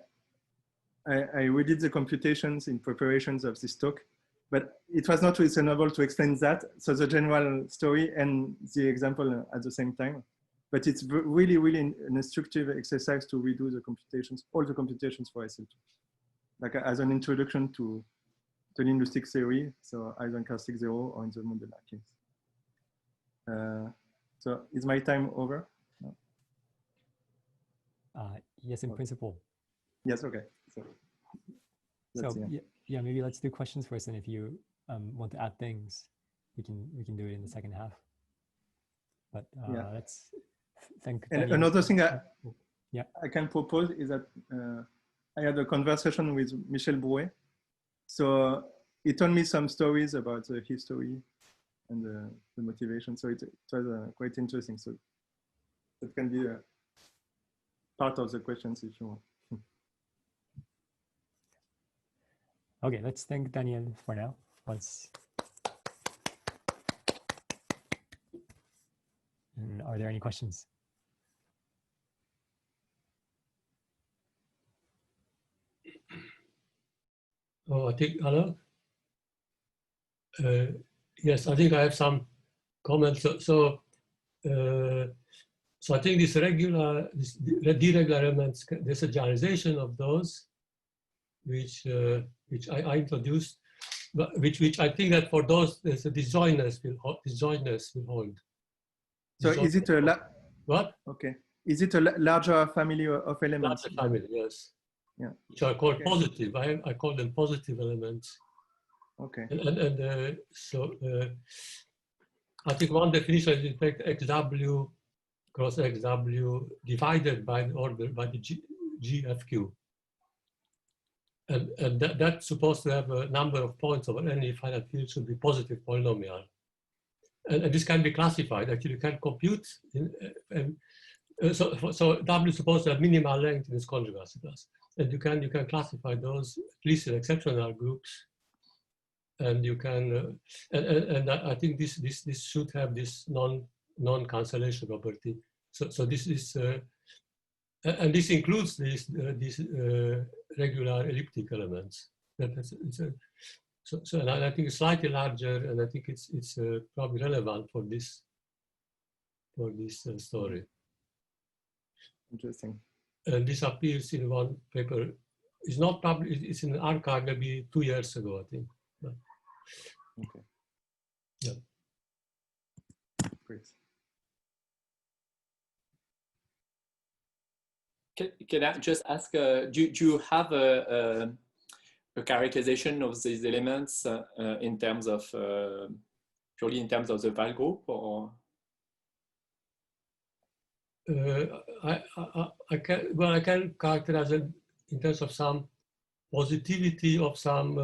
redid the computations in preparations of this talk, but it was not reasonable to explain that. So the general story and the example at the same time. But it's really, really an instructive exercise to redo the computations, all the computations for SL2, like as an introduction to Deligne-Lusztig theory, so either in characteristic 0 or in the modular case. So is my time over? No. Yes, in principle. Yes, okay. So yeah, maybe let's do questions first, and if you want to add things, we can do it in the second half. But let's thank. And another thing I can propose is that I had a conversation with Michel Broué. So he told me some stories about the history and the motivation. So it was quite interesting. So that can be a part of the questions if you want. Okay, let's thank Daniel for now. And are there any questions? Oh, I think, hello? Yes, I think I have some comments. So I think this deregular elements, there's a generalization of those, which I introduced, but which I think that for those, there's a disjointness will hold. So is it a what? Okay. Is it a larger family of elements? Larger family, yes. Yeah. Which are called positive. I call them positive elements. Okay. And so I think one definition is in fact XW cross XW divided by the order by the GFQ. And that's supposed to have a number of points over any finite field should be positive polynomial. And this can be classified. Actually, you can compute. So W is supposed to have minimal length in its conjugacy class. And you can classify those, at least in exceptional groups. And you can, and I think this should have this non-cancellation property. So this is, and this includes these regular elliptic elements. So and I think it's slightly larger, and I think it's probably relevant for this story. Interesting. And this appears in one paper. It's not published. It's in an archive maybe 2 years ago, I think. But, okay. Yeah. Great. Can I just ask? Do you have a characterization of these elements in terms of purely in terms of the Val group, or? I can characterize it in terms of some positivity of some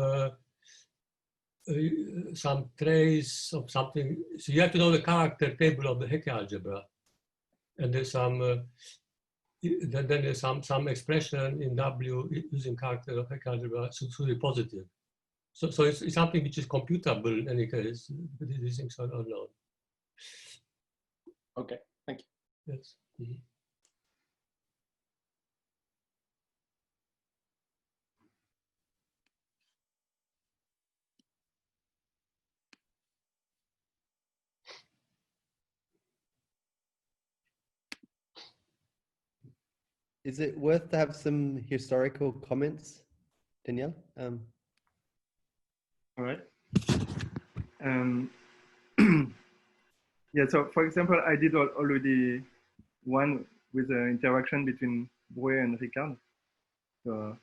trace of something. So you have to know the character table of the Hecke algebra, and there's some. then there's some expression in W using character of algebra should be positive. So it's something which is computable in any case, but these things are unknown. Okay, thank you. Yes. Mm-hmm. Is it worth to have some historical comments, Danielle? All right. Yeah, so for example, I did already one with the interaction between Broué and Rickard. So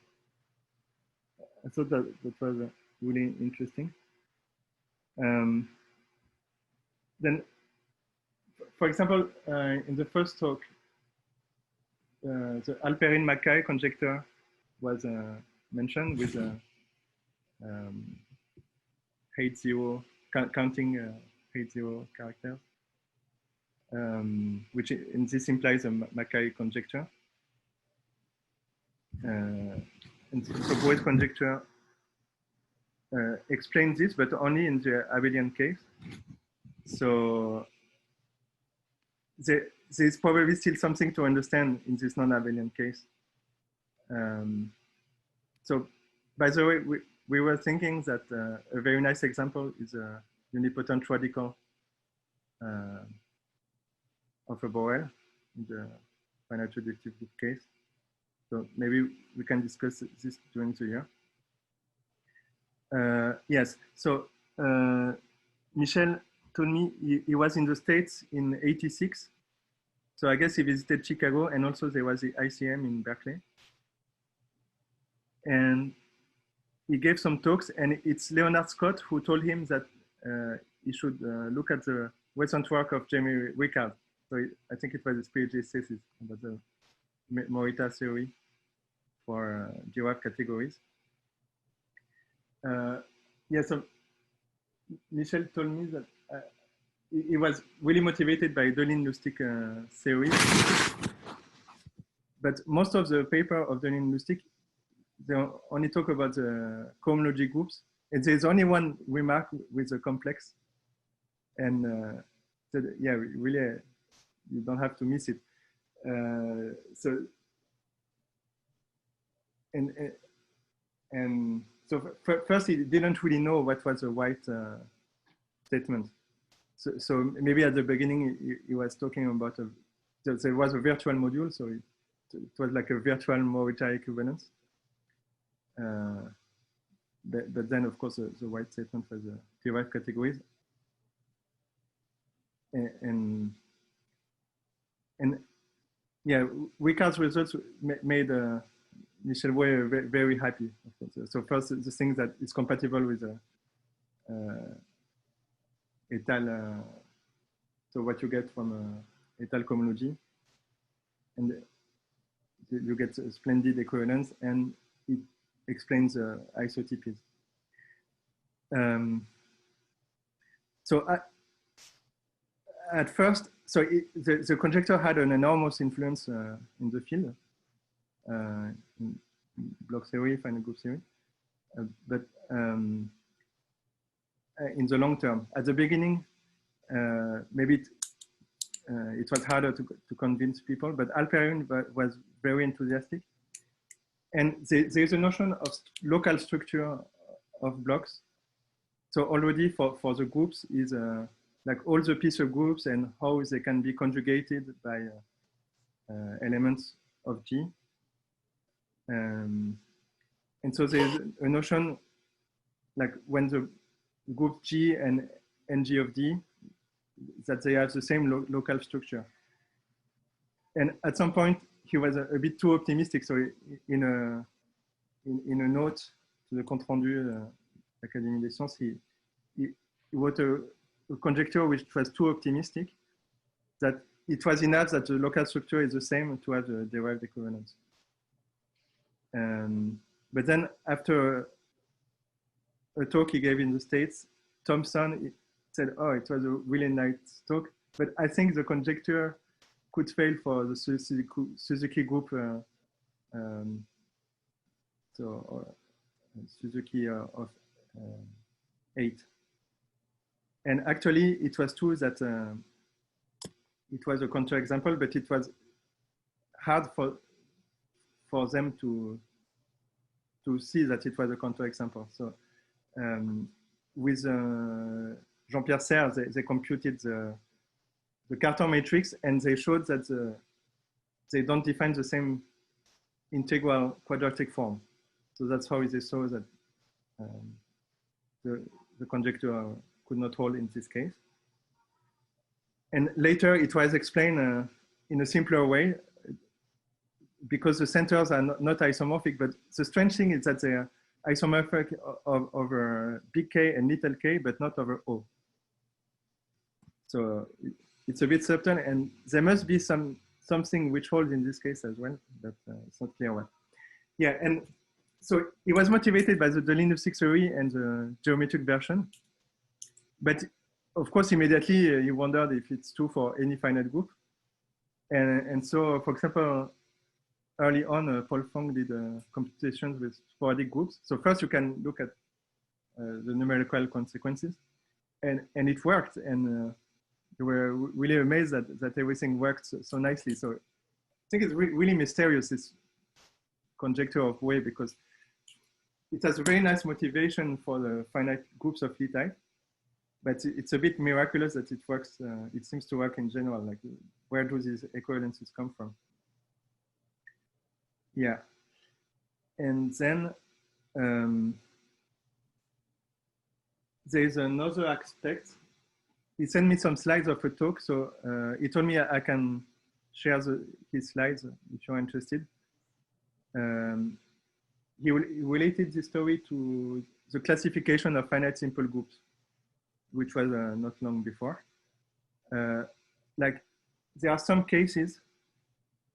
I thought that was really interesting. Then, for example, in the first talk, the Alperin-Mackay conjecture was mentioned with 8-0, counting 8-0 characters, which in this implies a Mackay conjecture. And so Broué's conjecture explains this, but only in the Abelian case. So there's probably still something to understand in this non-Abelian case. So, by the way, we were thinking that a very nice example is a unipotent radical of a Borel in the finite reductive group case. So maybe we can discuss this during the year. Yes, so Michel told me he was in the States in '86. So I guess he visited Chicago, and also there was the ICM in Berkeley. And he gave some talks, and it's Leonard Scott who told him that he should look at the recent work of Jamie Rickard. So I think it was his PhD thesis about the Morita theory for derived categories. Yeah, so Michel told me that he was really motivated by Deligne-Lusztig theory. But most of the paper of Deligne-Lusztig, they only talk about the cohomology groups. And there's only one remark with the complex. And so, yeah, really, you don't have to miss it. So first, he didn't really know what was a white statement. So maybe at the beginning, he was talking about there was a virtual module, so it was like a virtual Morita equivalence. But then, of course, the white statement was derived categories. And yeah, Rickard's results made Michel Broué very, very happy. So first, the thing that is compatible with étale, so what you get from étale cohomology, and you get a splendid equivalence, and it explains isotopes. So at first, so the conjecture had an enormous influence in the field, in block theory, finite group theory, but in the long term. At the beginning, maybe it was harder to convince people, but Alperin was very enthusiastic. And there's a notion of local structure of blocks. So already for the groups is like all the piece of groups and how they can be conjugated by elements of G. And so there's a notion like when the group G and NG of D, that they have the same local structure. And at some point, he was a bit too optimistic. So in a note to the compte rendu Académie des Sciences, he wrote a conjecture which was too optimistic, that it was enough that the local structure is the same to have the derived equivalence. But then after a talk he gave in the States, Thompson said, oh, it was a really nice talk, but I think the conjecture could fail for the Suzuki group. Suzuki of 8. And actually, it was true that it was a counterexample, but it was hard for them to see that it was a counterexample. So with Jean-Pierre Serre, they computed the Cartan matrix, and they showed that they don't define the same integral quadratic form. So that's how they saw that the conjecture could not hold in this case. And later it was explained in a simpler way, because the centers are not isomorphic, but the strange thing is that they are isomorphic over big K and little k, but not over O. So it's a bit subtle, and there must be something which holds in this case as well, but it's not clear what. Yeah, and so he was motivated by the Deligne-Lusztig theory and the geometric version, but of course immediately he wondered if it's true for any finite group, and so for example, early on, Paul Fong did computations with sporadic groups. So first you can look at the numerical consequences, and it worked, and they were really amazed that everything worked so nicely. So I think it's really mysterious, this conjecture of Broué, because it has a very nice motivation for the finite groups of Lie type, but it's a bit miraculous that it works. It seems to work in general. Like, where do these equivalences come from? Yeah, and then there's another aspect. He sent me some slides of a talk, so he told me I can share his slides if you're interested. He related this story to the classification of finite simple groups, which was not long before. Like, there are some cases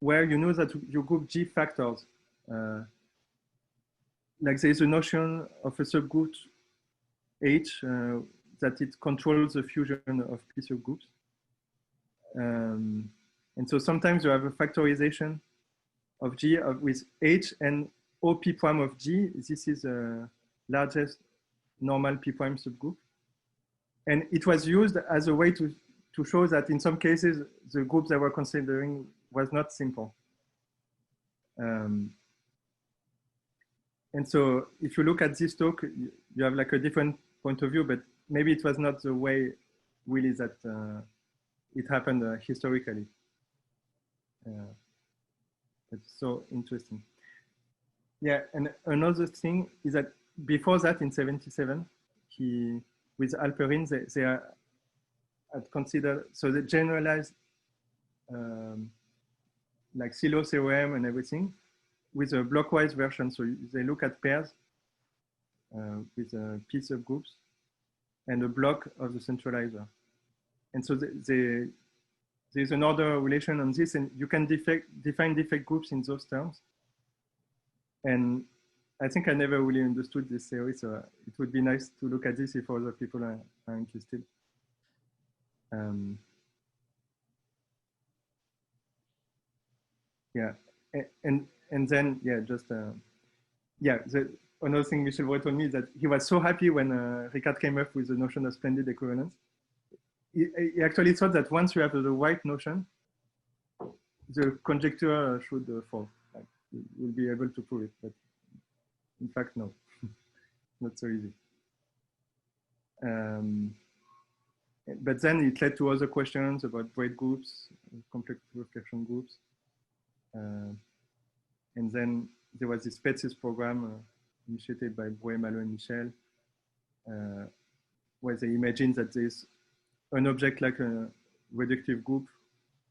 where you know that you group G factors. Like, there is a notion of a subgroup H that it controls the fusion of P subgroups. And so sometimes you have a factorization of G with H and OP prime of G. This is the largest normal P prime subgroup. And it was used as a way to show that in some cases, the groups they were considering was not simple. And so if you look at this talk, you have like a different point of view, but maybe it was not the way really that it happened historically. It's so interesting. Yeah, and another thing is that before that, in '77, with Alperin, they had considered, so they generalized like Silo theorem and everything with a blockwise version. So they look at pairs with P subgroups and a block of the centralizer. And so there's an order relation on this, and you can define defect groups in those terms. And I think I never really understood this theory, so it would be nice to look at this if other people are interested. Yeah, and then, yeah, just, yeah, another thing Michel Broué told me is that he was so happy when Rickard came up with the notion of splendid equivalence. He actually thought that once you have the right notion, the conjecture should fall. Like, you'll be able to prove it, but in fact, no, not so easy. But then it led to other questions about Braid groups, complex reflection groups. And then there was this PETSIS program initiated by Broué, Malo, and Michel, where they imagined that there's an object like a reductive group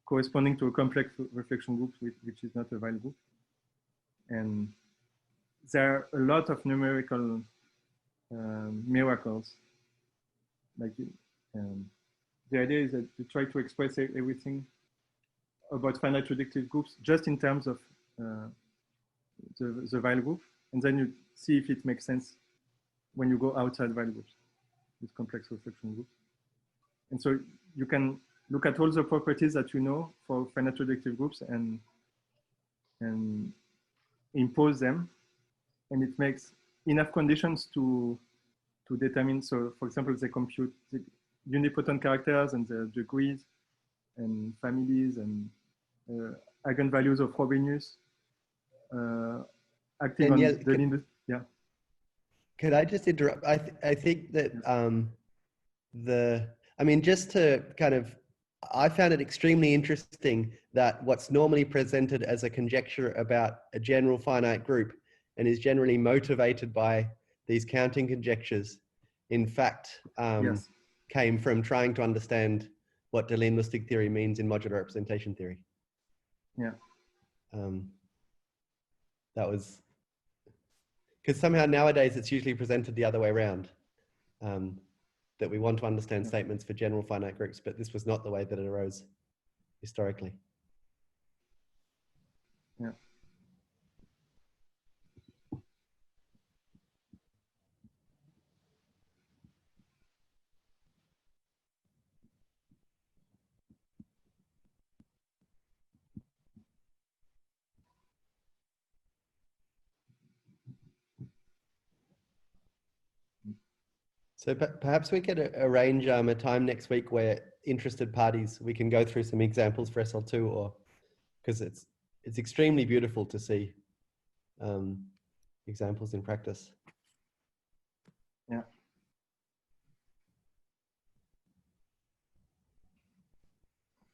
corresponding to a complex reflection group, which is not a Weil group. And there are a lot of numerical miracles. Like, the idea is that you try to express everything about finite reductive groups just in terms of the Weil group, and then you see if it makes sense when you go outside Weil groups with complex reflection groups. And so you can look at all the properties that you know for finite reductive groups and impose them, and it makes enough conditions to determine. So, for example, they compute the unipotent characters and their degrees and families and eigenvalues of Frobenius, acting Danielle, on the yeah. Could I just interrupt? I think that I mean, just to kind of, I found it extremely interesting that what's normally presented as a conjecture about a general finite group and is generally motivated by these counting conjectures, in fact, Yes. came from trying to understand what Deligne-Lusztig theory means in modular representation theory. Yeah. That was, because somehow nowadays it's usually presented the other way around, that we want to understand statements for general finite groups, but this was not the way that it arose historically. Yeah. So perhaps we could arrange a time next week where interested parties, we can go through some examples for SL2, or because it's extremely beautiful to see examples in practice. Yeah.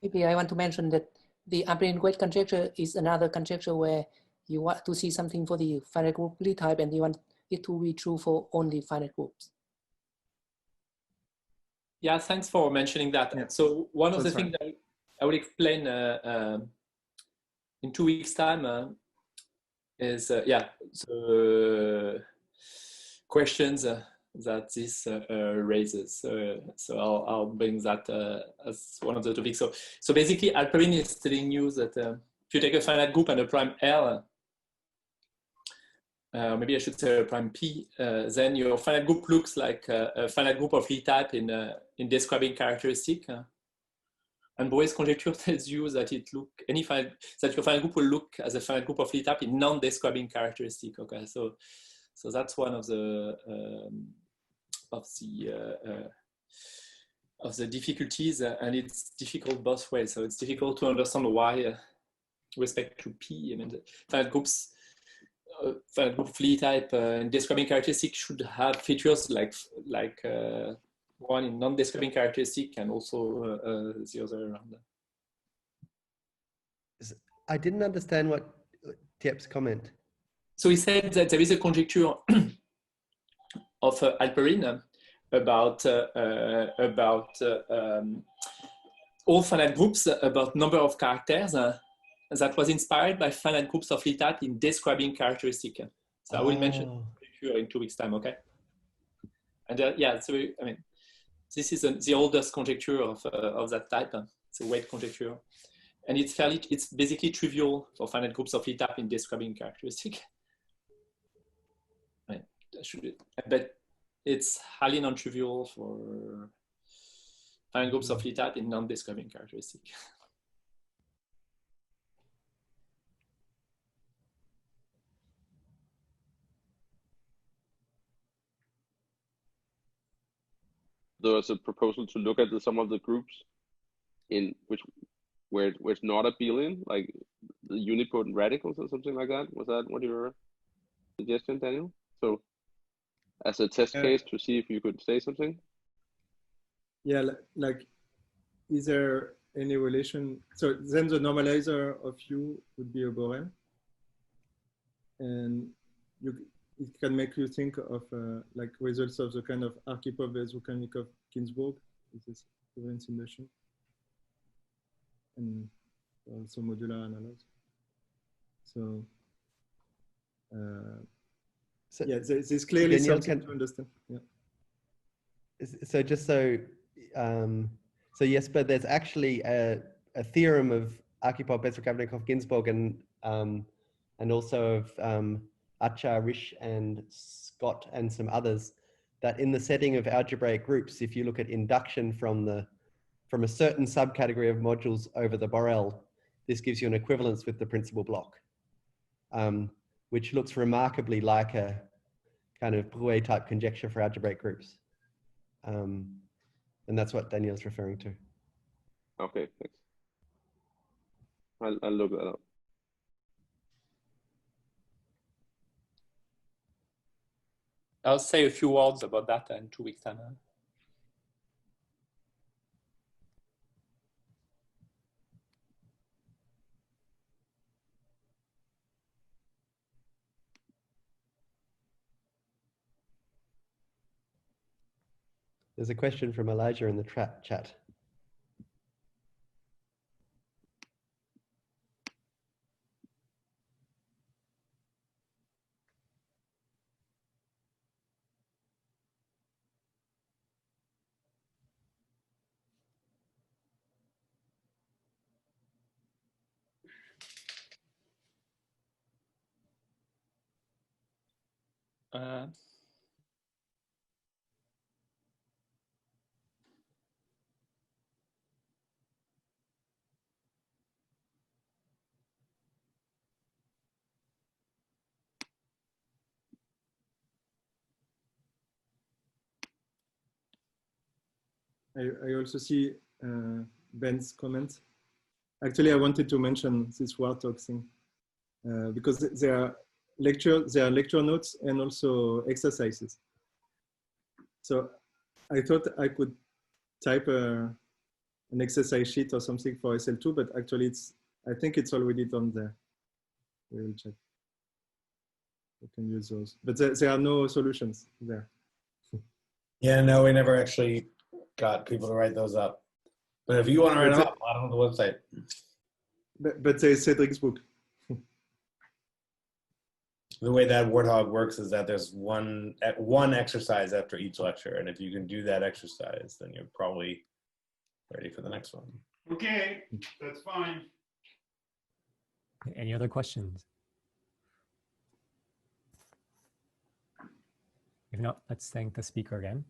Maybe I want to mention that the Abelian weight conjecture is another conjecture where you want to see something for the finite group Lie type, and you want it to be true for only finite groups. Yeah, thanks for mentioning that. Yeah. So one of the things that I will explain in 2 weeks' time is the questions that this raises. So I'll bring that as one of the topics. So basically, Alperin is telling you that if you take a finite group and a prime L, maybe I should say a prime P, then your finite group looks like a finite group of Lie type in describing characteristic. And Broué's conjecture tells you that that your finite group will look as a finite group of Lie type in non-describing characteristic. Okay, so that's one of the difficulties, and it's difficult both ways. So it's difficult to understand why, with respect to P, I mean, the finite groups. Finite group Lie type in describing characteristic should have features like one in non-describing characteristic, and also the other around. I didn't understand what Tiep's comment. So he said that there is a conjecture of Alperin about all finite groups, about number of characters. That was inspired by finite groups of Lie type in describing characteristic. So I will mention in 2 weeks' time, okay? And so I mean, this is the oldest conjecture of that type. It's a weight conjecture, and it's basically trivial for finite groups of Lie type in describing characteristic. I bet it's highly non-trivial for finite groups of Lie type in non-describing characteristic. There was a proposal to look at some of the groups in where it's not abelian, like the unipotent radicals or something like that. Was that what your suggestion, Daniel? So as a test case to see if you could say something? Yeah, like is there any relation? So then the normalizer of U would be a Broué, and it can make you think of like results of the kind of Arkhipov-Bezrukanikov-Ginzburg, with this equivalence induction, and also modular analogs. So, yeah, there's clearly Danielle, something to understand. Yeah. So just so yes, but there's actually a theorem of Arkhipov-Bezrukanikov-Ginzburg and also of Achar, Risch, and Scott, and some others, that in the setting of algebraic groups, if you look at induction from the from a certain subcategory of modules over the Borel, this gives you an equivalence with the principal block, which looks remarkably like a kind of Broué type conjecture for algebraic groups. And that's what Daniel's referring to. Okay, thanks. I'll look that up. I'll say a few words about that in 2 weeks' time. There's a question from Elijah in the chat. I also see Ben's comment. Actually, I wanted to mention this Warthog thing because there are lecture notes and also exercises. So I thought I could type an exercise sheet or something for SL2, but actually I think it's already done there. We will check. We can use those, but there are no solutions there. Yeah, no, we never actually got people to write those up. But if you want to write them up, add them on the website. But there is Cedric's book. The way that Warthog works is that there's one exercise after each lecture, and if you can do that exercise, then you're probably ready for the next one. Okay, that's fine. Any other questions? If not, let's thank the speaker again.